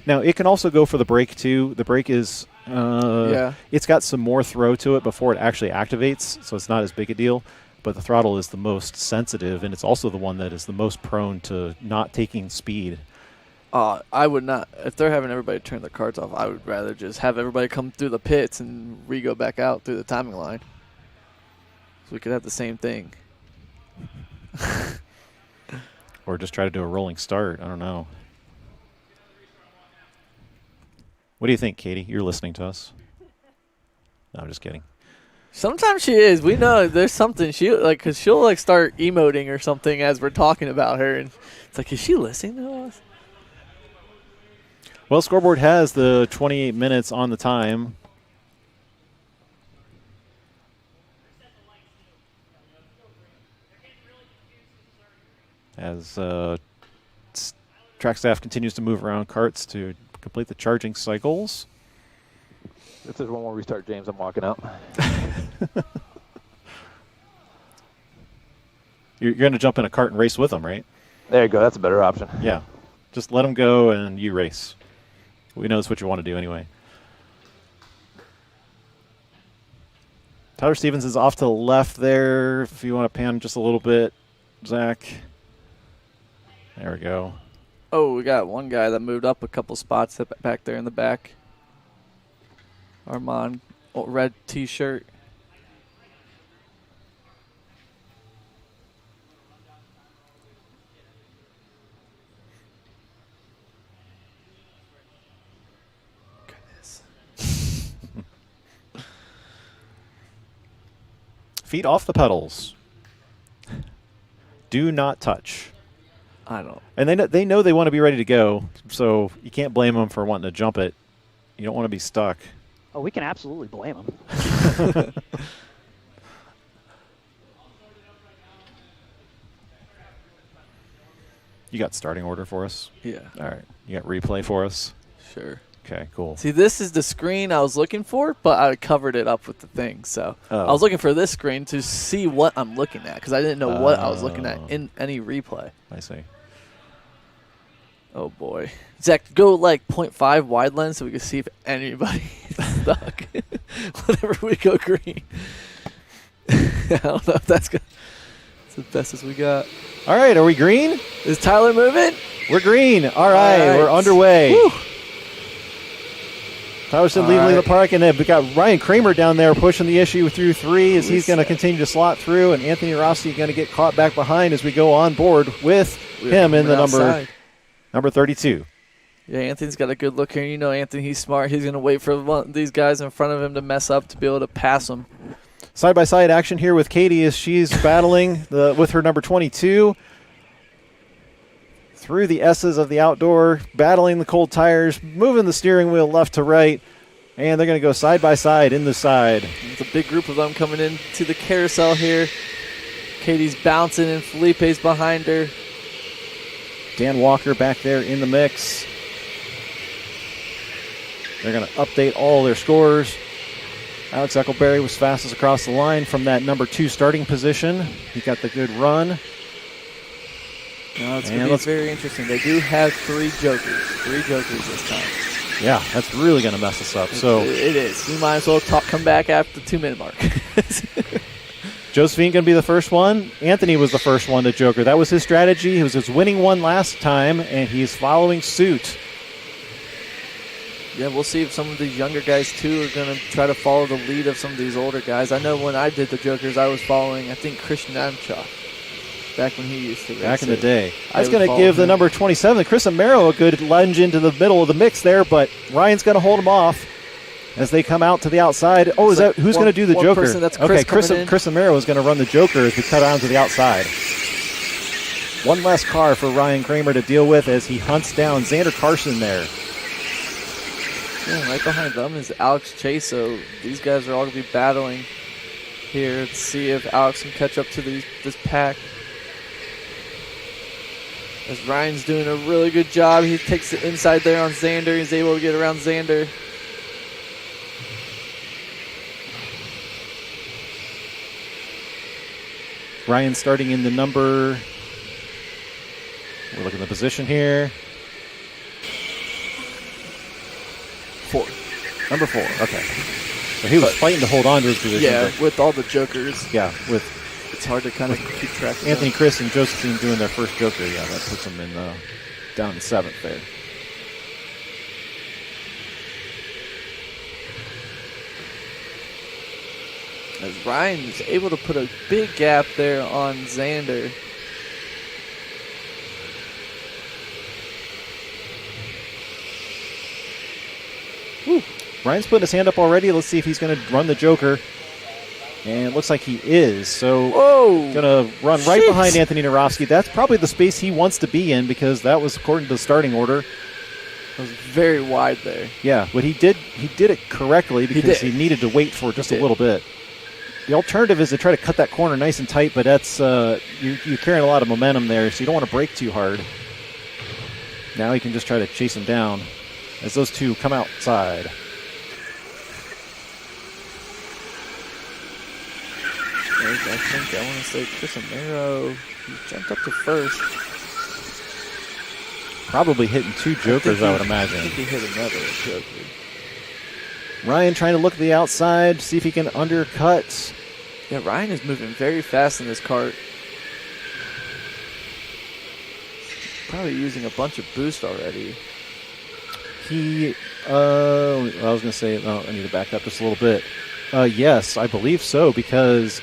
Now, it can also go for the brake, too. The brake is, it's got some more throw to it before it actually activates, so it's not as big a deal. But the throttle is the most sensitive, and it's also the one that is the most prone to not taking speed. I would not. If they're having everybody turn their carts off, I would rather just have everybody come through the pits and re-go back out through the timing line. So we could have the same thing. Or just try to do a rolling start. I don't know. What do you think, Katie? You're listening to us. No, I'm just kidding. Sometimes she is. We know there's something because she'll start emoting or something as we're talking about her, and it's like, is she listening to us? Well, scoreboard has the 28 minutes on the time. As track staff continues to move around carts to complete the charging cycles. If there's one more restart, James, I'm walking out. You're going to jump in a cart and race with them, right? There you go. That's a better option. Yeah. Just let them go and you race. We know that's what you want to do anyway. Tyler Stevens is off to the left there. If you want to pan just a little bit, Zach. There we go. Oh, we got one guy that moved up a couple spots back there in the back. Armand, red T-shirt. Goodness. Feet off the pedals. Do not touch. I don't. And they know they want to be ready to go, so you can't blame them for wanting to jump it. You don't want to be stuck. Oh, we can absolutely blame them. You got starting order for us? Yeah. All right. You got replay for us? Sure. Okay, cool. See, this is the screen I was looking for, but I covered it up with the thing. So I was looking for this screen to see what I'm looking at because I didn't know what I was looking at in any replay. I see. Oh, boy. Zach, go 0.5 wide lens so we can see if anybody is stuck whenever we go green. I don't know if that's good. It's the best as we got. All right, are we green? Is Tyler moving? We're green. All right. We're underway. Whew. Tyler's leaving the park, and then we got Ryan Kramer down there pushing the issue through 3 as he's going to continue to slot through, and Anthony Rossi going to get caught back behind as we go on board with him in the number 32. Yeah, Anthony's got a good look here. You know, Anthony, he's smart. He's going to wait for one of these guys in front of him to mess up to be able to pass him. Side-by-side action here with Katie as she's battling with her number 22 through the S's of the outdoor, battling the cold tires, moving the steering wheel left to right, and they're going to go side-by-side in the side. It's a big group of them coming into the carousel here. Katie's bouncing, and Felipe's behind her. Dan Walker back there in the mix. They're going to update all their scores. Alex Eckelberry was fastest across the line from that number 2 starting position. He got the good run. No, it's going to be very interesting. They do have 3 jokers. 3 jokers this time. Yeah, that's really going to mess us up. So it is. We might as well come back after the 2-minute mark. Josephine going to be the first one. Anthony was the first one to joker. That was his strategy. He was his winning one last time, and he's following suit. Yeah, we'll see if some of these younger guys, too, are going to try to follow the lead of some of these older guys. I know when I did the jokers, I was following, I think, Christian Adamchuk back when he used to race. Back in the day. That's going to give the number 27, Chris Amaro, a good lunge into the middle of the mix there, but Ryan's going to hold him off. as they come out to the outside. Oh, is that who's going to do the one Joker? person, that's okay, Chris coming in. Chris Amaro is going to run the Joker as we cut around to the outside. One less car for Ryan Kramer to deal with as he hunts down Xander Carson there. Yeah, right behind them is Alex Chase, so these guys are all going to be battling here to see if Alex can catch up to this pack. As Ryan's doing a really good job. He takes the inside there on Xander. He's able to get around Xander. Ryan starting in the number. We're looking at the position here. 4. Number 4. Okay. So he was fighting to hold on to his position. Yeah, but with all the jokers. yeah, with It's hard to kind of keep track of Anthony, them. Chris, and Josephine doing their first Joker. Yeah, that puts them in down in 7th there. As Ryan is able to put a big gap there on Xander. Ryan's putting his hand up already. Let's see if he's going to run the Joker. And it looks like he is. So Whoa! going to run right Jeez. behind Anthony Narovsky. That's probably the space he wants to be in because that was according to the starting order. It was very wide there. Yeah, but he did it correctly because he needed to wait for just a little bit. The alternative is to try to cut that corner nice and tight, but that's you're carrying a lot of momentum there, so you don't want to brake too hard. Now he can just try to chase him down as those two come outside. I think I want to say Chris Amaro. He jumped up to first. Probably hitting 2 Jokers, I would I imagine. think he hit another Joker. Ryan trying to look at the outside, see if he can undercut. Yeah, Ryan is moving very fast in this kart. Probably using a bunch of boost already. He, I was going to say, I need to back up just a little bit. Yes, I believe so, because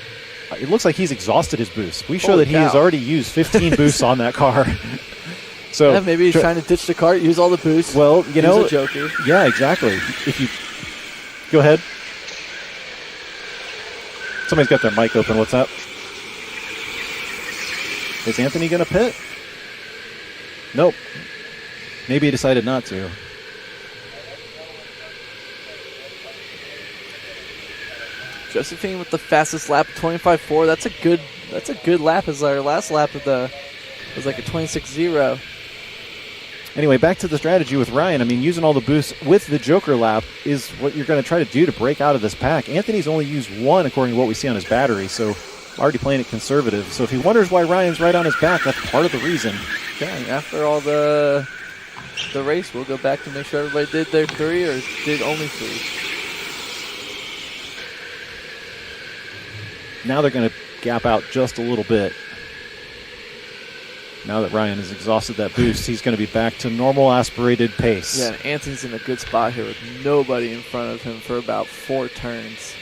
it looks like he's exhausted his boost. We show Holy that he has cow. already used 15 boosts on that car. So Yeah, maybe he's trying to ditch the kart, use all the boost. Well, you use know, a Joker. yeah, exactly. If you go ahead, somebody's got their mic open. What's up? Is Anthony going to pit? Nope. Maybe he decided not to. Josephine with the fastest lap, 25.4. That's a good lap. As our last lap of was like a 26.0. Anyway, back to the strategy with Ryan. I mean, using all the boosts with the Joker lap is what you're going to try to do to break out of this pack. Anthony's only used 1 according to what we see on his battery, so already playing it conservative. So if he wonders why Ryan's right on his back, that's part of the reason. Yeah, and after all the race, we'll go back to make sure everybody did their 3 or did only 3. Now they're going to gap out just a little bit. Now that Ryan has exhausted that boost, he's going to be back to normal aspirated pace. Yeah, and Anthony's in a good spot here with nobody in front of him for about 4 turns.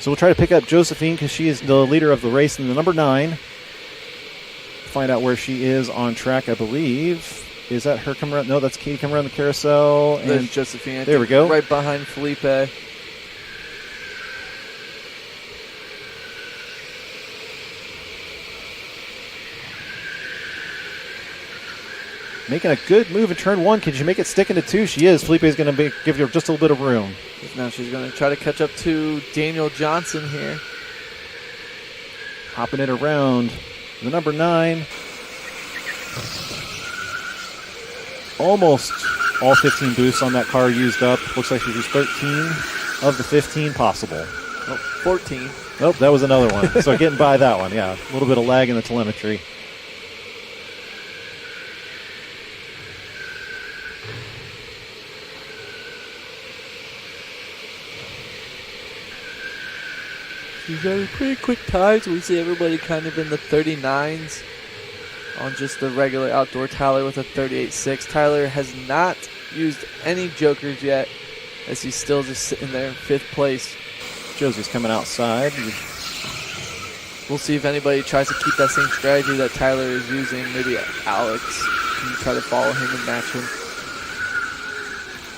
So we'll try to pick up Josephine because she is the leader of the race in the number 9. Find out where she is on track, I believe. Is that her coming around? No, that's Katie coming around the carousel. There's And Josephine. I there we think, go. Right behind Felipe. making a good move in turn 1. Can she make it stick into 2? She is. Felipe's going to give her just a little bit of room. Now she's going to try to catch up to Daniel Johnson here. Hopping it around. The number 9. Almost all 15 boosts on that car used up. Looks like she used 13 of the 15 possible. Oh, 14. Nope, that was another one. So getting by that one, yeah. A little bit of lag in the telemetry. These are pretty quick times. We see everybody kind of in the 39s on just the regular outdoor. Tyler with a 38.6. Tyler has not used any jokers yet, as he's still just sitting there in 5th place. Josie's coming outside. We'll see if anybody tries to keep that same strategy that Tyler is using. Maybe Alex can try to follow him and match him.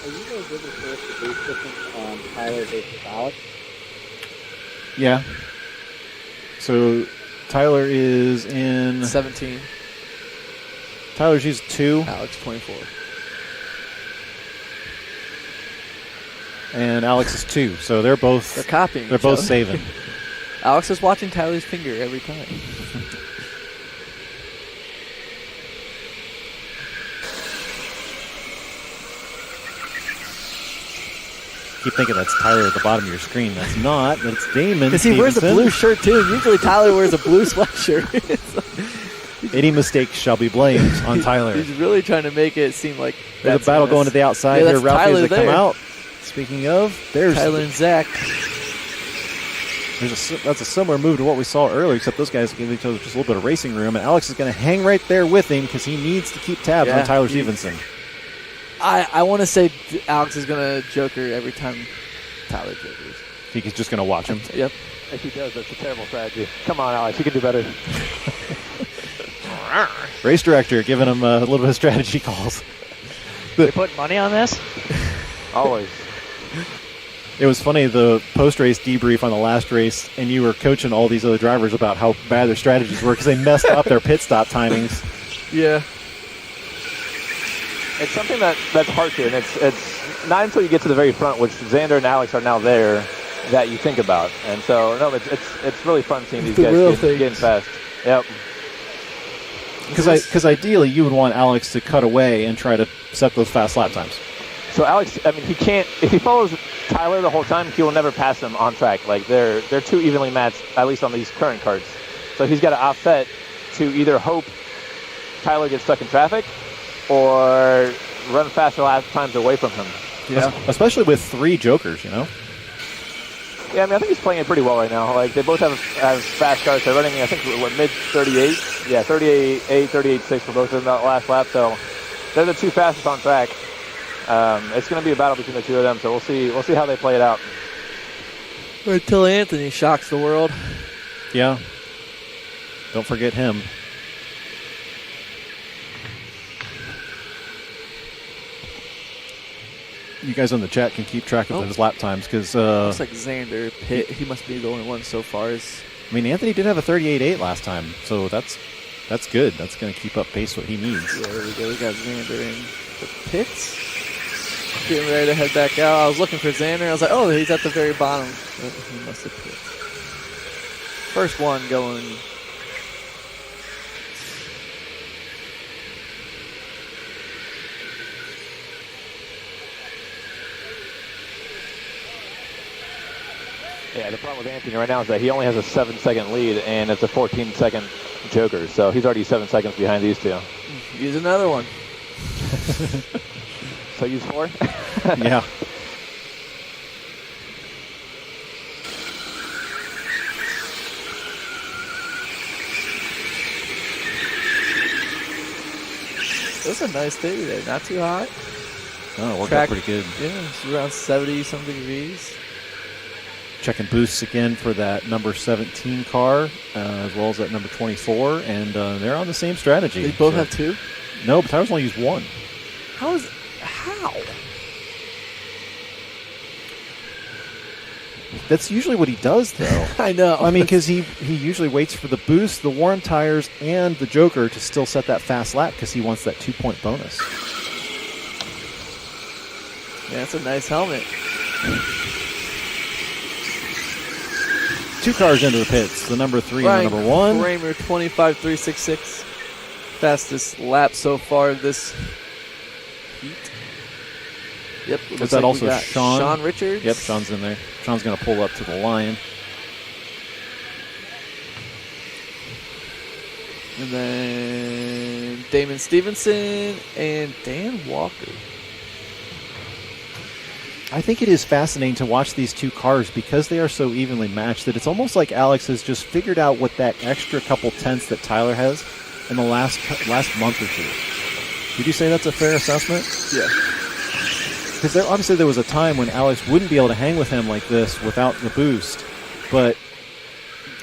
Are you guys able to source the base difference on Tyler versus Alex? Yeah. So Tyler is in 17. Tyler's used 2. Alex 24. And Alex is 2. So they're both copying. They're each both other. saving. Alex is watching Tyler's finger every time. Keep thinking that's Tyler at the bottom of your screen. That's not. That's Damon. Because he wears a Stevenson. blue shirt too. Usually Tyler wears a blue sweatshirt. Any mistakes shall be blamed on Tyler. He's really trying to make it seem like There's a battle going to the outside Yeah, here. that's Ralphie Tyler as they come there. out. Speaking of, there's Tyler and Zach. that's a similar move to what we saw earlier, except those guys give each other just a little bit of racing room, and Alex is going to hang right there with him because he needs to keep tabs Yeah, on Tyler he- Stevenson. I want to say Alex is going to joker every time Tyler jokers. He's just going to watch him. Yep. If he does, that's a terrible strategy. Come on, Alex, you can do better. Race director giving him a little bit of strategy calls. They put money on this? Always. It was funny, the post-race debrief on the last race, and you were coaching all these other drivers about how bad their strategies were because they messed up their pit stop timings. Yeah. It's something that's hard to, and it's not until you get to the very front, which Xander and Alex are now there, that you think about. And so, no, it's really fun seeing these The real guys things. getting fast. Yep. Because ideally, you would want Alex to cut away and try to set those fast lap times. So Alex, I mean, he can't. If he follows Tyler the whole time, he will never pass him on track. Like they're too evenly matched, at least on these current carts. So he's got to offset to either hope Tyler gets stuck in traffic or run faster lap times away from him. Yeah. Especially with 3 jokers, you know? Yeah, I mean, I think he's playing it pretty well right now. Like they both have fast cars. They're running, I think, mid 38. Yeah, 38.8, 38.6 for both of them that last lap. So they're the 2 fastest on track. It's going to be a battle between the 2 of them. So we'll see how they play it out. Until Anthony shocks the world. Yeah. Don't forget him. You guys on the chat can keep track of those lap times because Looks like Xander Pitt. He must be the only one so far. I mean, Anthony did have a 38.8 last time, so that's good. That's going to keep up pace what he needs. Yeah, there we go. We got Xander in the pits. Getting ready to head back out. I was looking for Xander. I was like, oh, he's at the very bottom. But he must have pit. First one going. Yeah, the problem with Anthony right now is that he only has a 7-second lead, and it's a 14-second joker. So he's already 7 seconds behind these 2. Use another one. So use 4. Yeah. It was a nice day today. Not too hot. Oh, it worked Track- out pretty good. Yeah, it's around 70-some degrees. Checking boosts again for that number 17 car, as well as that number 24, and they're on the same strategy. They both So- have 2? No, but Tyler's only used 1. How? That's usually what he does, though. I know. I mean, because he usually waits for the boost, the warm tires, and the joker to still set that fast lap because he wants that 2-point bonus. Yeah, that's a nice helmet. 2 cars into the pits, the number 3 Ryan and the number 1. Kramer, 25.366. Fastest lap so far this heat. Yep. Is looks that like also we got Sean? Sean Richards. Yep, Sean's in there. Sean's going to pull up to the line. And then Damon Stevenson and Dan Walker. I think it is fascinating to watch these 2 cars because they are so evenly matched that it's almost like Alex has just figured out what that extra couple tenths that Tyler has in the last month or 2. Would you say that's a fair assessment? Yeah. Because obviously there was a time when Alex wouldn't be able to hang with him like this without the boost, but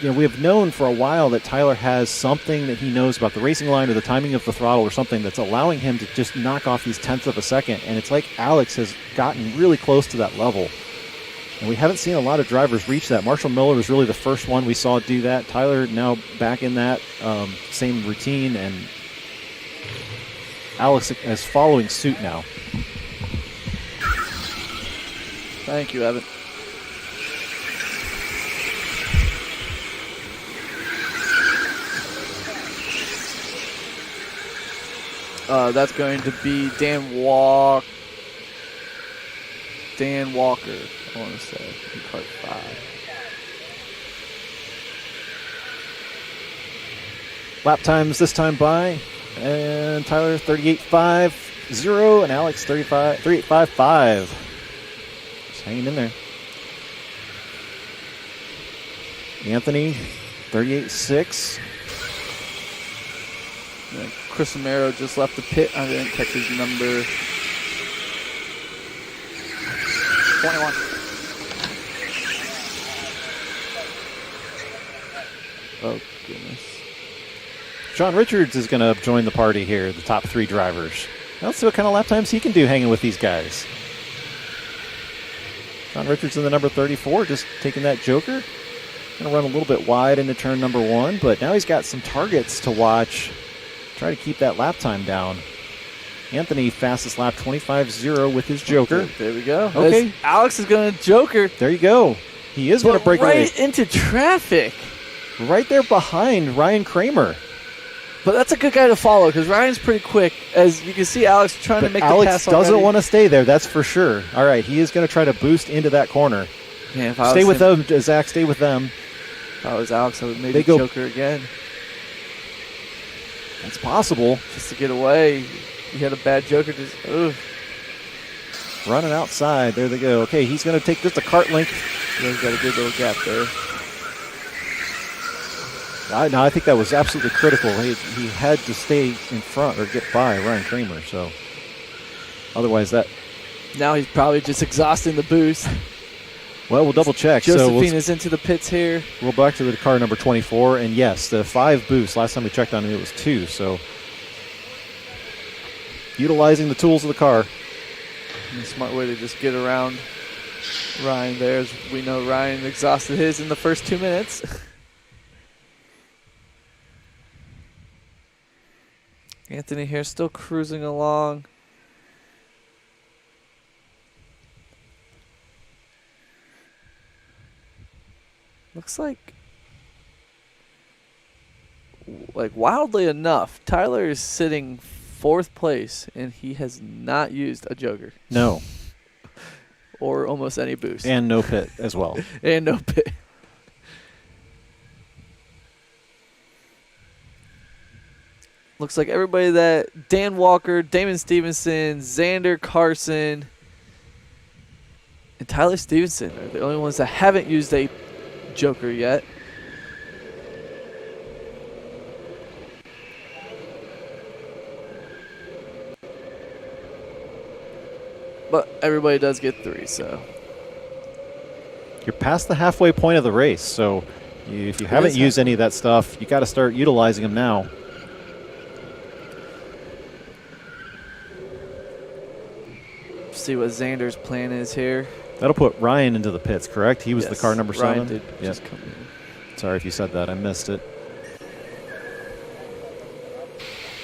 we have known for a while that Tyler has something that he knows about the racing line or the timing of the throttle or something that's allowing him to just knock off these tenths of a second. And it's like Alex has gotten really close to that level. And we haven't seen a lot of drivers reach that. Marshall Miller was really the first one we saw do that. Tyler now back in that same routine, and Alex is following suit now. Thank you, Evan. That's going to be Dan Walker, I want to say, in kart 5. Lap times this time by, and Tyler 38.50 and Alex 38.55. Just hanging in there. Anthony 38.6. Chris Romero just left the pit. I didn't catch his number. 21. Oh, goodness. Sean Richards is going to join the party here, the top 3 drivers. Let's see what kind of lap times he can do hanging with these guys. Sean Richards in the number 34, just taking that joker. Going to run a little bit wide into turn number 1, but now he's got some targets to watch. Try to keep that lap time down. Anthony, fastest lap, 25.0 with his joker. There we go. Okay. As Alex is going to joker. There you go. He is going to break right away. into traffic. Right there behind Ryan Kramer. But that's a good guy to follow because Ryan's pretty quick. As you can see, Alex trying to make the pass Alex doesn't already. want to stay there, that's for sure. All right, he is going to try to boost into that corner. Man, if I Stay was with him, them, Zach. Stay with them. If I was Alex, I would maybe They go- joker again That's possible. just to get away. He had a bad joker. Just Running outside. There they go. Okay, he's going to take just a kart length. Yeah, he's got a good little gap there. I think that was absolutely critical. He had to stay in front or get by Ryan Kramer. So otherwise, that. Now he's probably just exhausting the boost. Well, we'll double check. Josephine is into the pits here. We'll back to the car number 24, and yes, the 5 boosts. Last time we checked on it, it was 2. So utilizing the tools of the car. And a smart way to just get around Ryan there. As we know, Ryan exhausted his in the first 2 minutes. Anthony here still cruising along. Looks like wildly enough, Tyler is sitting 4th place, and he has not used a joker No. or almost any boost. And no pit as well. And no pit. Looks like everybody that Dan Walker, Damon Stevenson, Xander Carson, and Tyler Stevenson are the only ones that haven't used a joker yet. But everybody does get 3, so. You're past the halfway point of the race, so if you haven't used any of that stuff, you got to start utilizing them now. See what Xander's plan is here. That'll put Ryan into the pits, correct? He was the car number 7? Ryan did Yeah. just come in. Sorry if you said that. I missed it.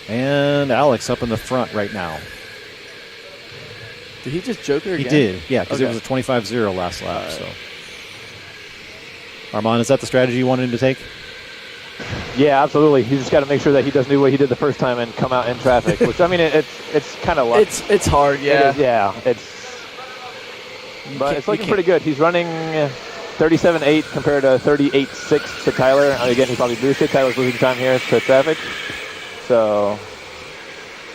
And Alex up in the front right now. Did he just joker again? He did, yeah, because it Okay. was a 25-0 last lap. So, Armand, is that the strategy you wanted him to take? Yeah, absolutely. He's just got to make sure that he does do what he did the first time and come out in traffic. Which I mean, it's kind of luck. It's hard, yeah. It is, yeah. But it's looking pretty good. He's running 37.8 compared to 38.6 to Tyler. Again, he probably boosted. Tyler's losing time here to traffic. So,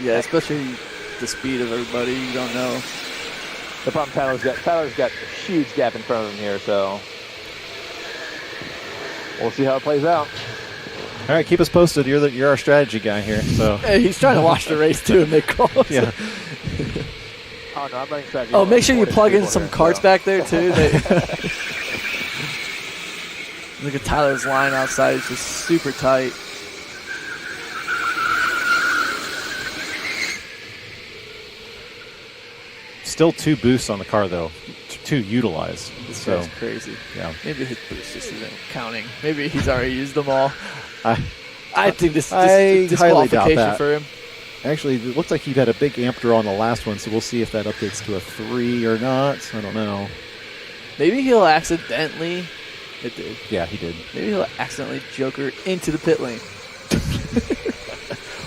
Yeah, especially the speed of everybody. You don't know. the problem Tyler's got a huge gap in front of him here. So, we'll see how it plays out. All right, keep us posted. You're our strategy guy here. So Hey, he's trying to watch the race too and make calls. yeah, Oh no, I'm running strategy. Oh, make sure you plug in People some here, carts so. back there too. Look at Tyler's line outside. It's just super tight. Still 2 boosts on the car, though. 2 utilized. This So, guy's crazy. yeah. Maybe his boost just isn't counting. Maybe he's already used them all. I think this I is highly doubt disqualification that. for him. Actually, it looks like he had a big amp draw on the last one, so we'll see if that updates to a 3 or not. I don't know. Maybe he'll accidentally. It did. Yeah, he did. Maybe he'll accidentally joker into the pit lane.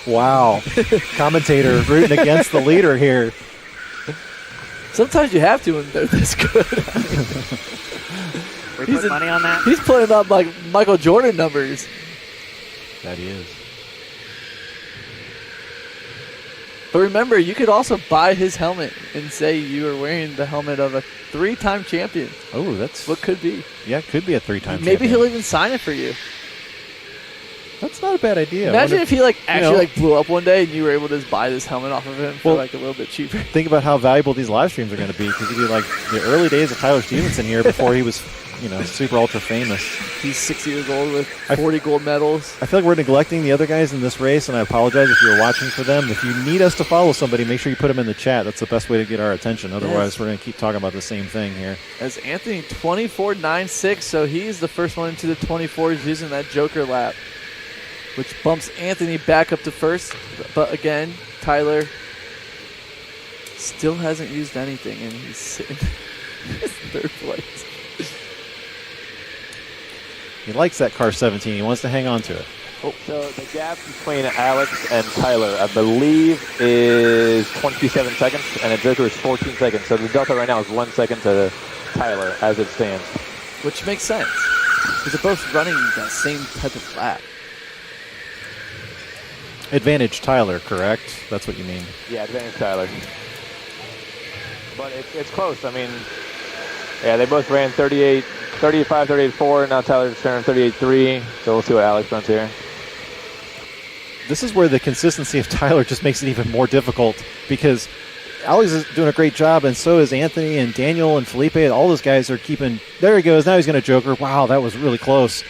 Wow. Commentator rooting against the leader here. Sometimes you have to when they're this good. We put money on that. He's putting up like Michael Jordan numbers. That he is. But remember, you could also buy his helmet and say you are wearing the helmet of a 3-time champion. Oh, that's What could be. Yeah, it could be a 3-time Maybe champion. he'll even sign it for you. That's not a bad idea. I Imagine wonder- if he like actually know- like blew up one day and you were able to just buy this helmet off of him for Well- like a little bit cheaper. Think about how valuable these live streams are going to be, because it'd be like the early days of Tyler Stevenson here before he was, super ultra famous. He's 60 years old with 40 gold medals. I feel like we're neglecting the other guys in this race, and I apologize if you're watching for them. If you need us to follow somebody, make sure you put them in the chat. That's the best way to get our attention. Otherwise, Yes. we're going to keep talking about the same thing here. As Anthony 24.96, so he's the first one into the 24s using that Joker lap, which bumps Anthony back up to first. But again, Tyler still hasn't used anything, and he's sitting in third place. He likes that car 17. He wants to hang on to it. So the gap between Alex and Tyler, I believe, is 27 seconds, and the Joker is 14 seconds. So the delta right now is 1 second to Tyler as it stands. Which makes sense, because they're both running that same type of lap. Advantage Tyler, correct? That's what you mean. Yeah, advantage Tyler. But it's close. I mean, yeah, they both ran 38, 35, 38.4. Now Tyler's turning 38.3. So we'll see what Alex runs here. This is where the consistency of Tyler just makes it even more difficult, because Alex is doing a great job, and so is Anthony and Daniel and Felipe. All those guys are keeping. There he goes. Now he's going to Joker. Wow, that was really close.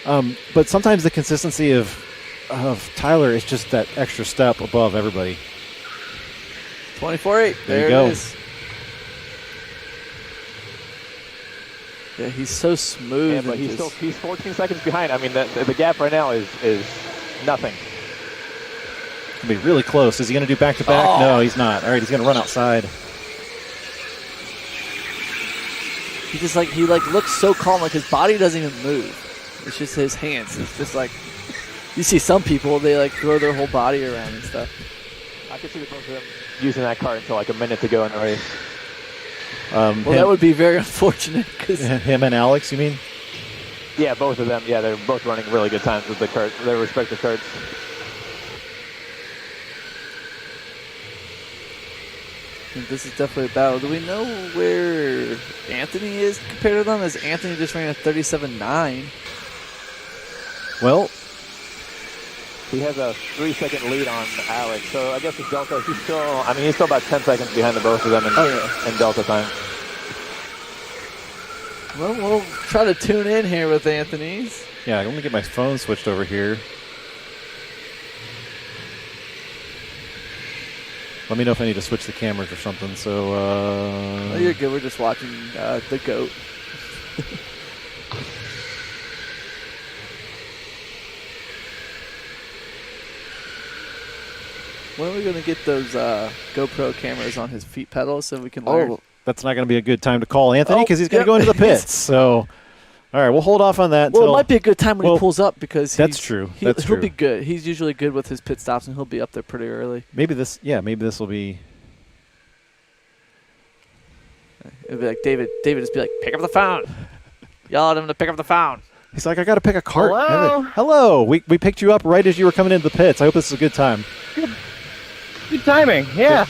But sometimes the consistency of Tyler is just that extra step above everybody. 24.8. There you There go. it is. Yeah, he's so smooth. Yeah, but and he's 14 seconds behind. I mean, the gap right now is nothing. It's going to be really close. Is he going to do back-to-back? Oh. No, he's not. All right, he's going to run outside. he looks so calm, like his body doesn't even move. It's just his hands. It's just like you see some people, they like throw their whole body around and stuff. I could see the both of them using that car until like a minute to go in the race. Well, that would be very unfortunate because Him and Alex, you mean? Yeah, both of them. Yeah, they're both running really good times with their respective karts. this is definitely a battle. Do we know where Anthony is compared to them? As Anthony just ran a 37.9. Well, He has a 3-second lead on Alex, so I guess his delta, he's still about 10 seconds behind the both of them in delta time. Well, we'll try to tune in here with Anthony's. yeah, let me get my phone switched over here. Let me know if I need to switch the cameras or something. So, Oh, you're good. We're just watching the GOAT. When are we going to get those GoPro cameras on his feet pedals so we can learn? oh, that's not going to be a good time to call Anthony, because he's going to yep. go into the pits. So, all right, we'll hold off on that. Well, until, it might be a good time when he pulls up because that's true. That's he'll true. be good. He's usually good with his pit stops, and he'll be up there pretty early. Maybe this will be. It'll be like David just be like, pick up the phone. Yell at him to pick up the phone. He's like, I got to pick a cart. Hello? Hello. We picked you up right as you were coming into the pits. I hope this is a good time. Good timing. Yeah.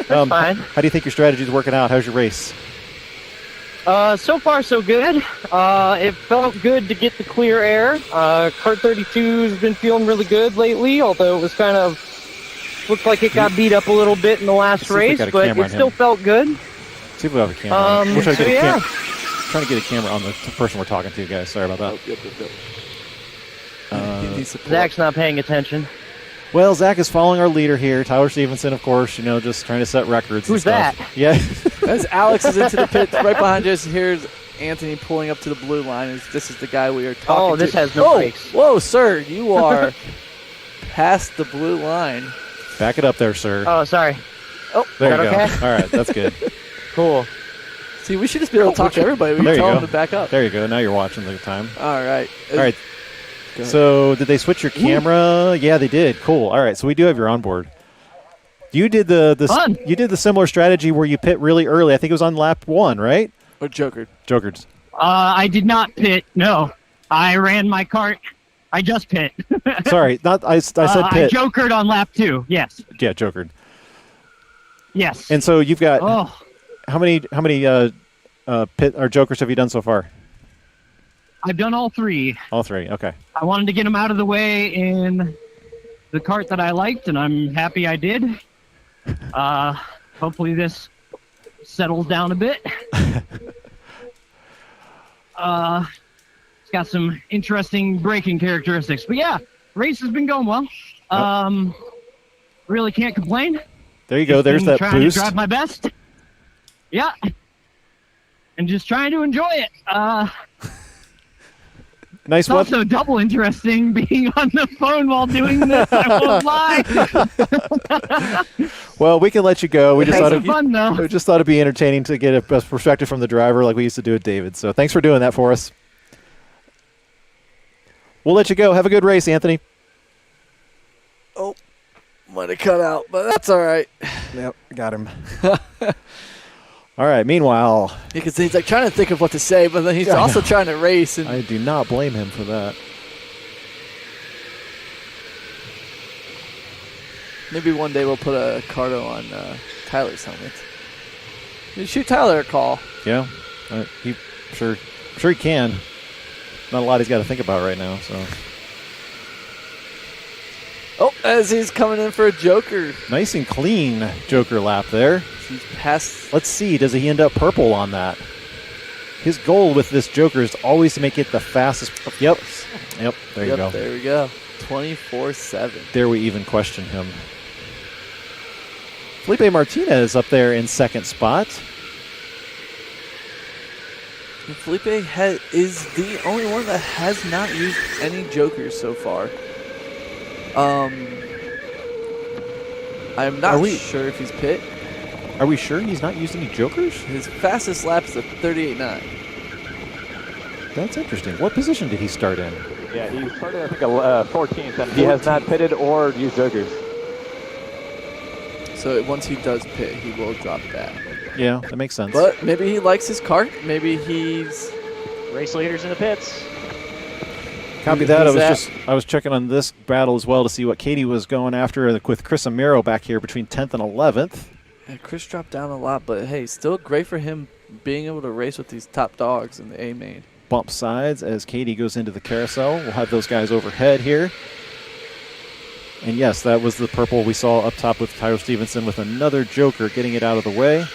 That's fine. How do you think your strategy is working out? How's your race? So far, so good. It felt good to get the clear air. Kart 32 has been feeling really good lately, although it was kind of looked like it got beat up a little bit in the last Let's see if we race, got a but camera it on still him. felt good. See if we have a camera. We'll try to So get a yeah. trying to get a camera on the person we're talking to, guys. Sorry about that. Oh, yep. He needs to pull Zach's not paying attention. Well, Zach is following our leader here, Tyler Stevenson, of course. Just trying to set records. Who's and stuff. that? Yeah. As Alex is into the pits, right behind us, here's Anthony pulling up to the blue line. This is the guy we are talking to. Oh, this has no brakes. Whoa, sir, you are past the blue line. Back it up there, sir. Oh, sorry. Oh, there you is go. that okay? All right, that's good. Cool. see, we should just be able to talk to everybody. We There you tell go. them to back up. There you go. Now you're watching the time. All right. All right. Go ahead. So did they switch your camera? Yeah, they did. Cool. All right. So we do have your onboard. You did Fun. you did the similar strategy where you pit really early. I think it was on lap 1, right? Or Joker. Jokers. I did not pit. No, I ran my cart. I just pit. Sorry, not I said I pit. jokered on lap 2. Yes. Yeah, jokered. Yes. And so you've got Oh, how many pit or jokers have you done so far? I've done all 3. All 3. Okay. I wanted to get them out of the way in the cart that I liked, and I'm happy I did. Hopefully this settles down a bit. It's got some interesting braking characteristics. But yeah, race has been going well. Really can't complain. There you go. There's Been that trying boost. to drive my best. Yeah. And just trying to enjoy it. Nice It's one. also double interesting being on the phone while doing this. I won't lie. Well, we can let you go. We just It's thought fun though. we just thought it'd be entertaining to get a perspective from the driver like we used to do with David. So thanks for doing that for us. We'll let you go. Have a good race, Anthony. Oh, might have cut out, but that's all right. Yep, got him. All right. Meanwhile, Because he's like trying to think of what to say, but then he's also trying to race. And I do not blame him for that. maybe one day we'll put a Cardo on Tyler's helmet. You shoot Tyler a call. Yeah, he sure he can. Not a lot he's got to think about right now. So Oh, as he's coming in for a Joker. nice and clean Joker lap there. He's past. Let's see. Does he end up purple on that? His goal with this Joker is always to make it the fastest. Yep. There you go. There we go. 24/7. Dare we even question him? Felipe Martinez up there in second spot. And Felipe is the only one that has not used any Jokers so far. I'm not sure if he's pit. Are we sure he's not used any Jokers? His fastest lap is a 38.9. That's interesting. What position did he start in? Yeah, he started, I think, 14th, and he has not pitted or used jokers. So once he does pit, he will drop that. Yeah, that makes sense. But maybe he likes his cart. Maybe he's... Race leaders in the pits. Copy that. Who's I was checking on this battle as well to see what Katie was going after with Chris Amiro back here between 10th and 11th. Yeah, Chris dropped down a lot, but hey, still great for him being able to race with these top dogs in the A main. Bump sides as Katie goes into the carousel. We'll have those guys overhead here. And yes, that was the purple we saw up top with Tyler Stevenson with another Joker getting it out of the way.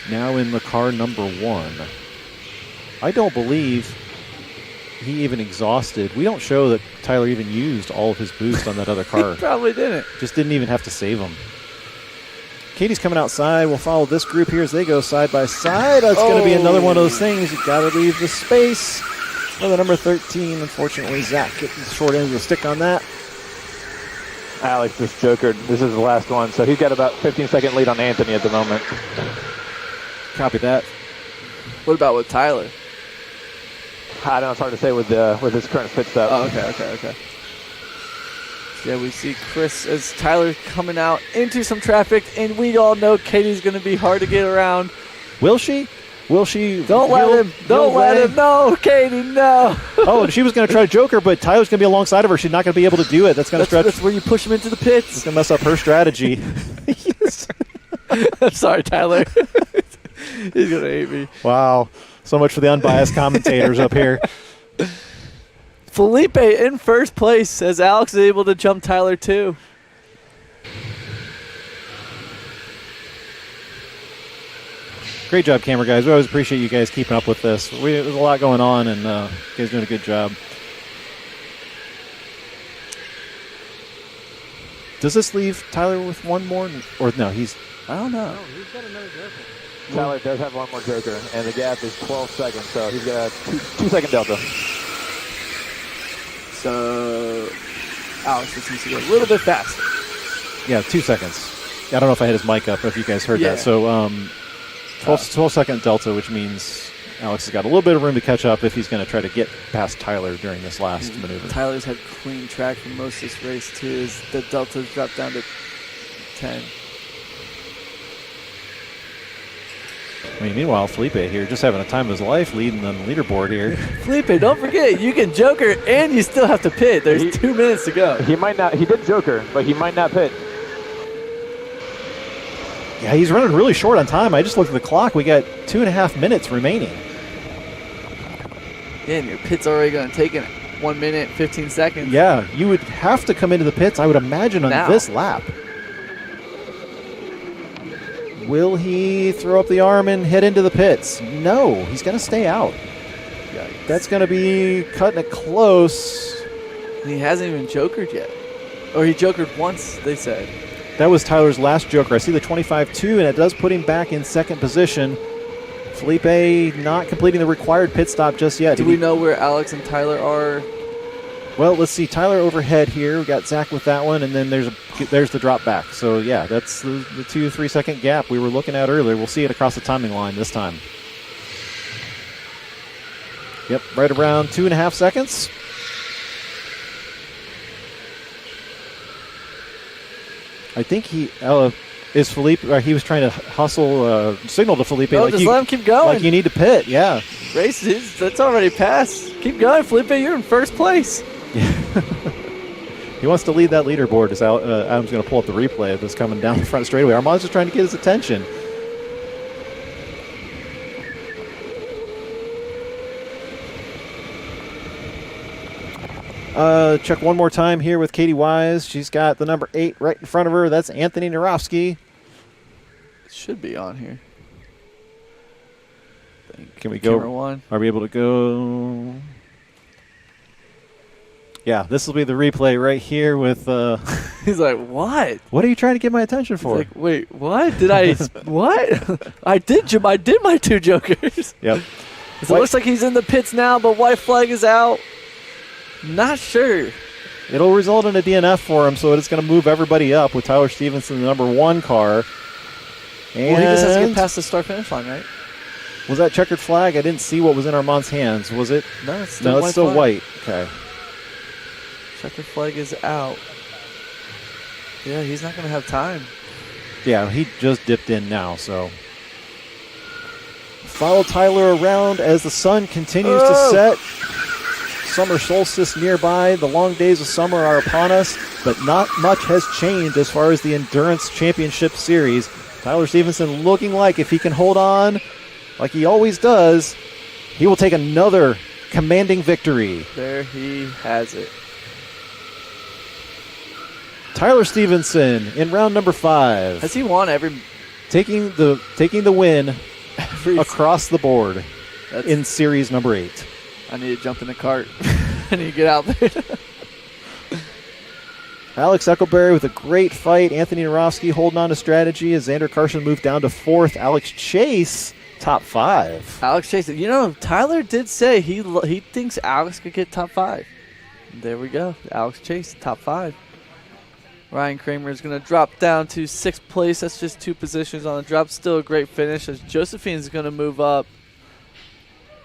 Now in the car number 1. I don't believe he even exhausted. We don't show that Tyler even used all of his boost on that other car. Probably didn't. Just didn't even have to save him. Katie's coming outside. We'll follow this group here as they go side by side. That's going to be another one of those things. You've got to leave the space. For the number 13, unfortunately, Zach getting the short end of the stick on that. Alex just jokered. This is the last one, so he's got about 15-second lead on Anthony at the moment. Copy that. What about with Tyler? I don't know, it's hard to say with his current pit stop. Oh, okay. Yeah, we see Chris as Tyler coming out into some traffic, and we all know Katie's going to be hard to get around. Will she? Will she? Don't let him. Don't let him. No, Katie, no. Oh, she was going to try to joke her, but Tyler's going to be alongside of her. She's not going to be able to do it. That's going to stretch. That's where you push him into the pits. It's going to mess up her strategy. I'm sorry, Tyler. He's going to hate me. Wow. So much for the unbiased commentators up here. Felipe in first place as Alex is able to jump Tyler too. Great job, camera guys. We always appreciate you guys keeping up with this. There's a lot going on, and you guys doing a good job. Does this leave Tyler with one more? Or no, I don't know. Oh, he's got another joker. Tyler does have one more joker, and the gap is 12 seconds, so he's got a 2-second delta. So Alex just needs to go a little bit faster. Yeah, 2 seconds. I don't know if I had his mic up, if you guys heard that. So 12-second delta, which means Alex has got a little bit of room to catch up if he's going to try to get past Tyler during this last maneuver. Tyler's had clean track for most of this race, too. The delta's dropped down to 10. I mean, meanwhile, Felipe here just having a time of his life leading on the leaderboard here. Felipe, don't forget, you can joker and you still have to pit. There's 2 minutes to go. He might not. He did joker, but he might not pit. Yeah, he's running really short on time. I just looked at the clock. We got 2.5 minutes remaining. Yeah, and your pit's already going to take 1 minute, 15 seconds. Yeah, you would have to come into the pits, I would imagine, on this lap. Will he throw up the arm and head into the pits? No, he's going to stay out. Yikes. That's going to be cutting it close. He hasn't even jokered yet. Or he jokered once, they said. That was Tyler's last joker. I see the 25-2, and it does put him back in second position. Felipe not completing the required pit stop just yet. Do we know where Alex and Tyler are? Well, let's see. Tyler overhead here. We got Zach with that one, and then there's the drop back. So, yeah, that's the 2-3 second gap we were looking at earlier. We'll see it across the timing line this time. Yep, right around 2.5 seconds. I think he was trying to hustle, signal to Felipe. No, just let him keep going. Like you need to pit, yeah. Races, that's already passed. Keep going, Felipe. You're in first place. He wants to lead that leaderboard as Adam's going to pull up the replay of this coming down the front straightaway. Armand's just trying to get his attention. Check one more time here with Katie Wise. She's got the number 8 right in front of her. That's Anthony Narofsky. It should be on here. Can we go? Camera one. Are we able to go? Yeah, this will be the replay right here with. He's like, what? What are you trying to get my attention for? He's like, wait, what? Did I? What? I did my 2 jokers. Yep. So it looks like he's in the pits now, but white flag is out. Not sure. It'll result in a DNF for him, so it's going to move everybody up with Tyler Stevenson, the number 1 car. And well, he just has to get past the start-finish line, right? Was that checkered flag? I didn't see what was in Armand's hands. Was it? No, it's still it's still white. Okay. Checkered flag is out. Yeah, he's not going to have time. Yeah, he just dipped in now, so. Follow Tyler around as the sun continues to set. Summer solstice nearby. The long days of summer are upon us, but not much has changed as far as the Endurance Championship Series. Tyler Stevenson looking like if he can hold on like he always does, he will take another commanding victory. There he has it. Tyler Stevenson in round number 5. Has he won every... Taking the win across the board in series number 8. I need to jump in the cart. I need to get out there. Alex Eckelberry with a great fight. Anthony Narofsky holding on to strategy as Xander Carson moved down to 4th. Alex Chase, top 5. Alex Chase. You know, Tyler did say he thinks Alex could get top 5. There we go. Alex Chase, top 5. Ryan Kramer is going to drop down to 6th place. That's just 2 positions on the drop. Still a great finish as Josephine is going to move up.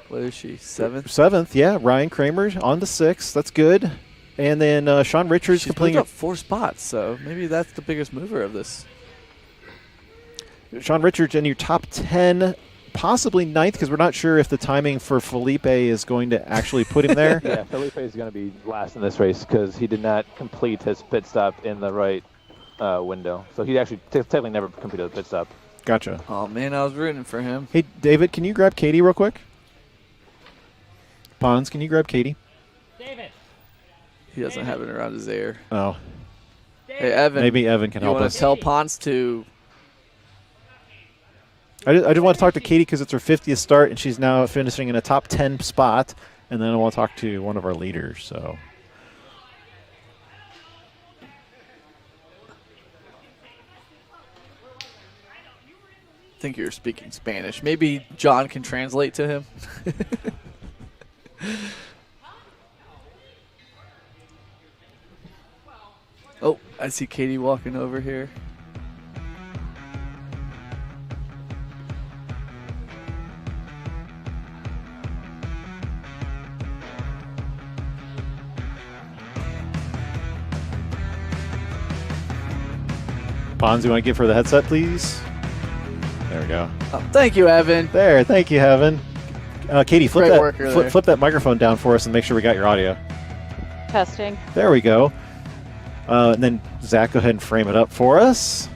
What is she, 7th? 7th, yeah. Ryan Kramer on to 6th. That's good. And then Sean Richards She's completing up 4 spots, so maybe that's the biggest mover of this. Sean Richards in your top 10, possibly 9th, because we're not sure if the timing for Felipe is going to actually put him there. Yeah, Felipe is going to be last in this race because he did not complete his pit stop in the right window. So he actually technically never completed the pit stop. Gotcha. Oh, man, I was rooting for him. Hey, David, can you grab Katie real quick? Pons, can you grab Katie? David. He doesn't have it around his ear. Oh. Hey, Evan. Maybe Evan can help You want us. to tell Ponce to... I just want to talk to Katie because it's her 50th start, and she's now finishing in a top 10 spot. And then I want to talk to one of our leaders. So, I think you're speaking Spanish. Maybe John can translate to him. Oh, I see Katie walking over here. Pons, you want to give her the headset, please? There we go. Oh, thank you, Evan. There, thank you, Heaven. Katie, flip Great worker there. flip that microphone down for us and make sure we got your audio. Testing. There we go. And then Zach, go ahead and frame it up for us.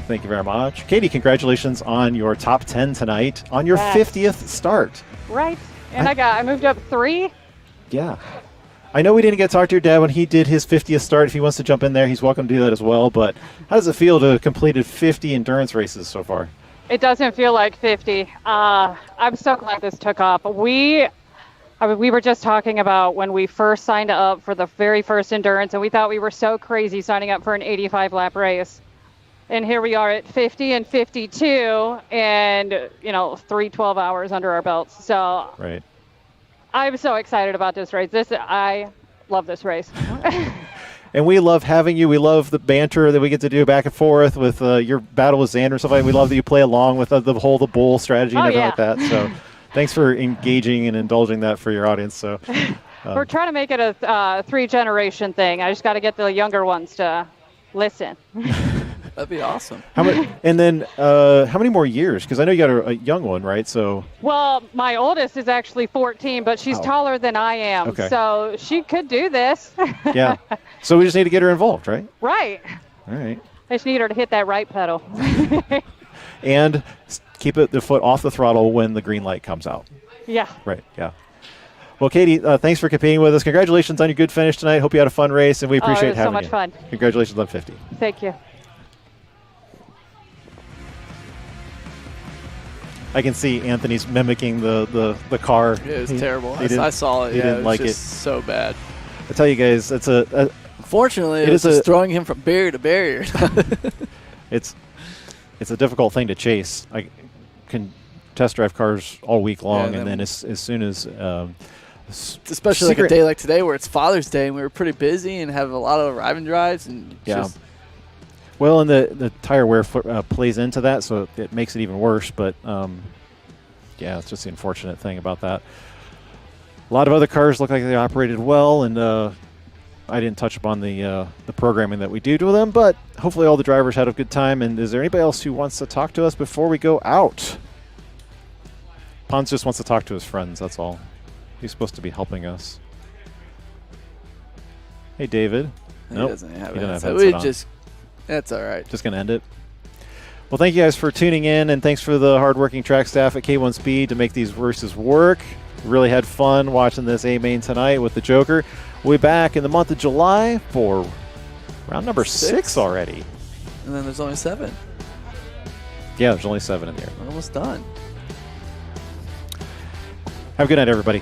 Thank you very much. Katie, congratulations on your top 10 tonight on your 50th start. Right. And I moved up 3. Yeah. I know we didn't get to talk to your dad when he did his 50th start. If he wants to jump in there, he's welcome to do that as well. But how does it feel to have completed 50 endurance races so far? It doesn't feel like 50. I'm so glad this took off. We were just talking about when we first signed up for the very first endurance, and we thought we were so crazy signing up for an 85-lap race. And here we are at 50 and 52, and 3 12 hours under our belts. So right. I'm so excited about this race. I love this race. And we love having you. We love the banter that we get to do back and forth with your battle with Xander and stuff like that. We love that you play along with the bull strategy and everything like that. So thanks for engaging and indulging that for your audience. So we're trying to make it a 3-generation thing. I just got to get the younger ones to listen. That'd be awesome. How many more years? Because I know you got a young one, right? So. Well, my oldest is actually 14, but she's taller than I am. Okay. So she could do this. Yeah. So we just need to get her involved, right? Right. All right. I just need her to hit that right pedal. And keep the foot off the throttle when the green light comes out. Yeah. Right. Yeah. Well, Katie, thanks for competing with us. Congratulations on your good finish tonight. Hope you had a fun race, and we appreciate having you. It was so much fun. Congratulations on 50. Thank you. I can see Anthony's mimicking the car. Yeah, it was terrible. I saw it. He didn't like it. So bad. I tell you guys, it's Fortunately, it was just throwing him from barrier to barrier. It's a difficult thing to chase. I can test drive cars all week long, and then as soon as especially like a day like today where it's Father's Day and we were pretty busy and have a lot of arriving drives and well, and the tire wear plays into that, so it makes it even worse. But it's just the unfortunate thing about that. A lot of other cars look like they operated well, and I didn't touch upon the programming that we do to them, but hopefully all the drivers had a good time. And is there anybody else who wants to talk to us before we go out? Pons just wants to talk to his friends, that's all. He's supposed to be helping us. Hey, David. He Nope. doesn't have he it. doesn't So have we headset on. That's all right. Just going to end it. Well, thank you guys for tuning in, and thanks for the hardworking track staff at K1 Speed to make these races work. Really had fun watching this A-Main tonight with the Joker. We'll be back in the month of July for round number 6 already. And then there's only 7. Yeah, there's only 7 in there. We're almost done. Have a good night, everybody.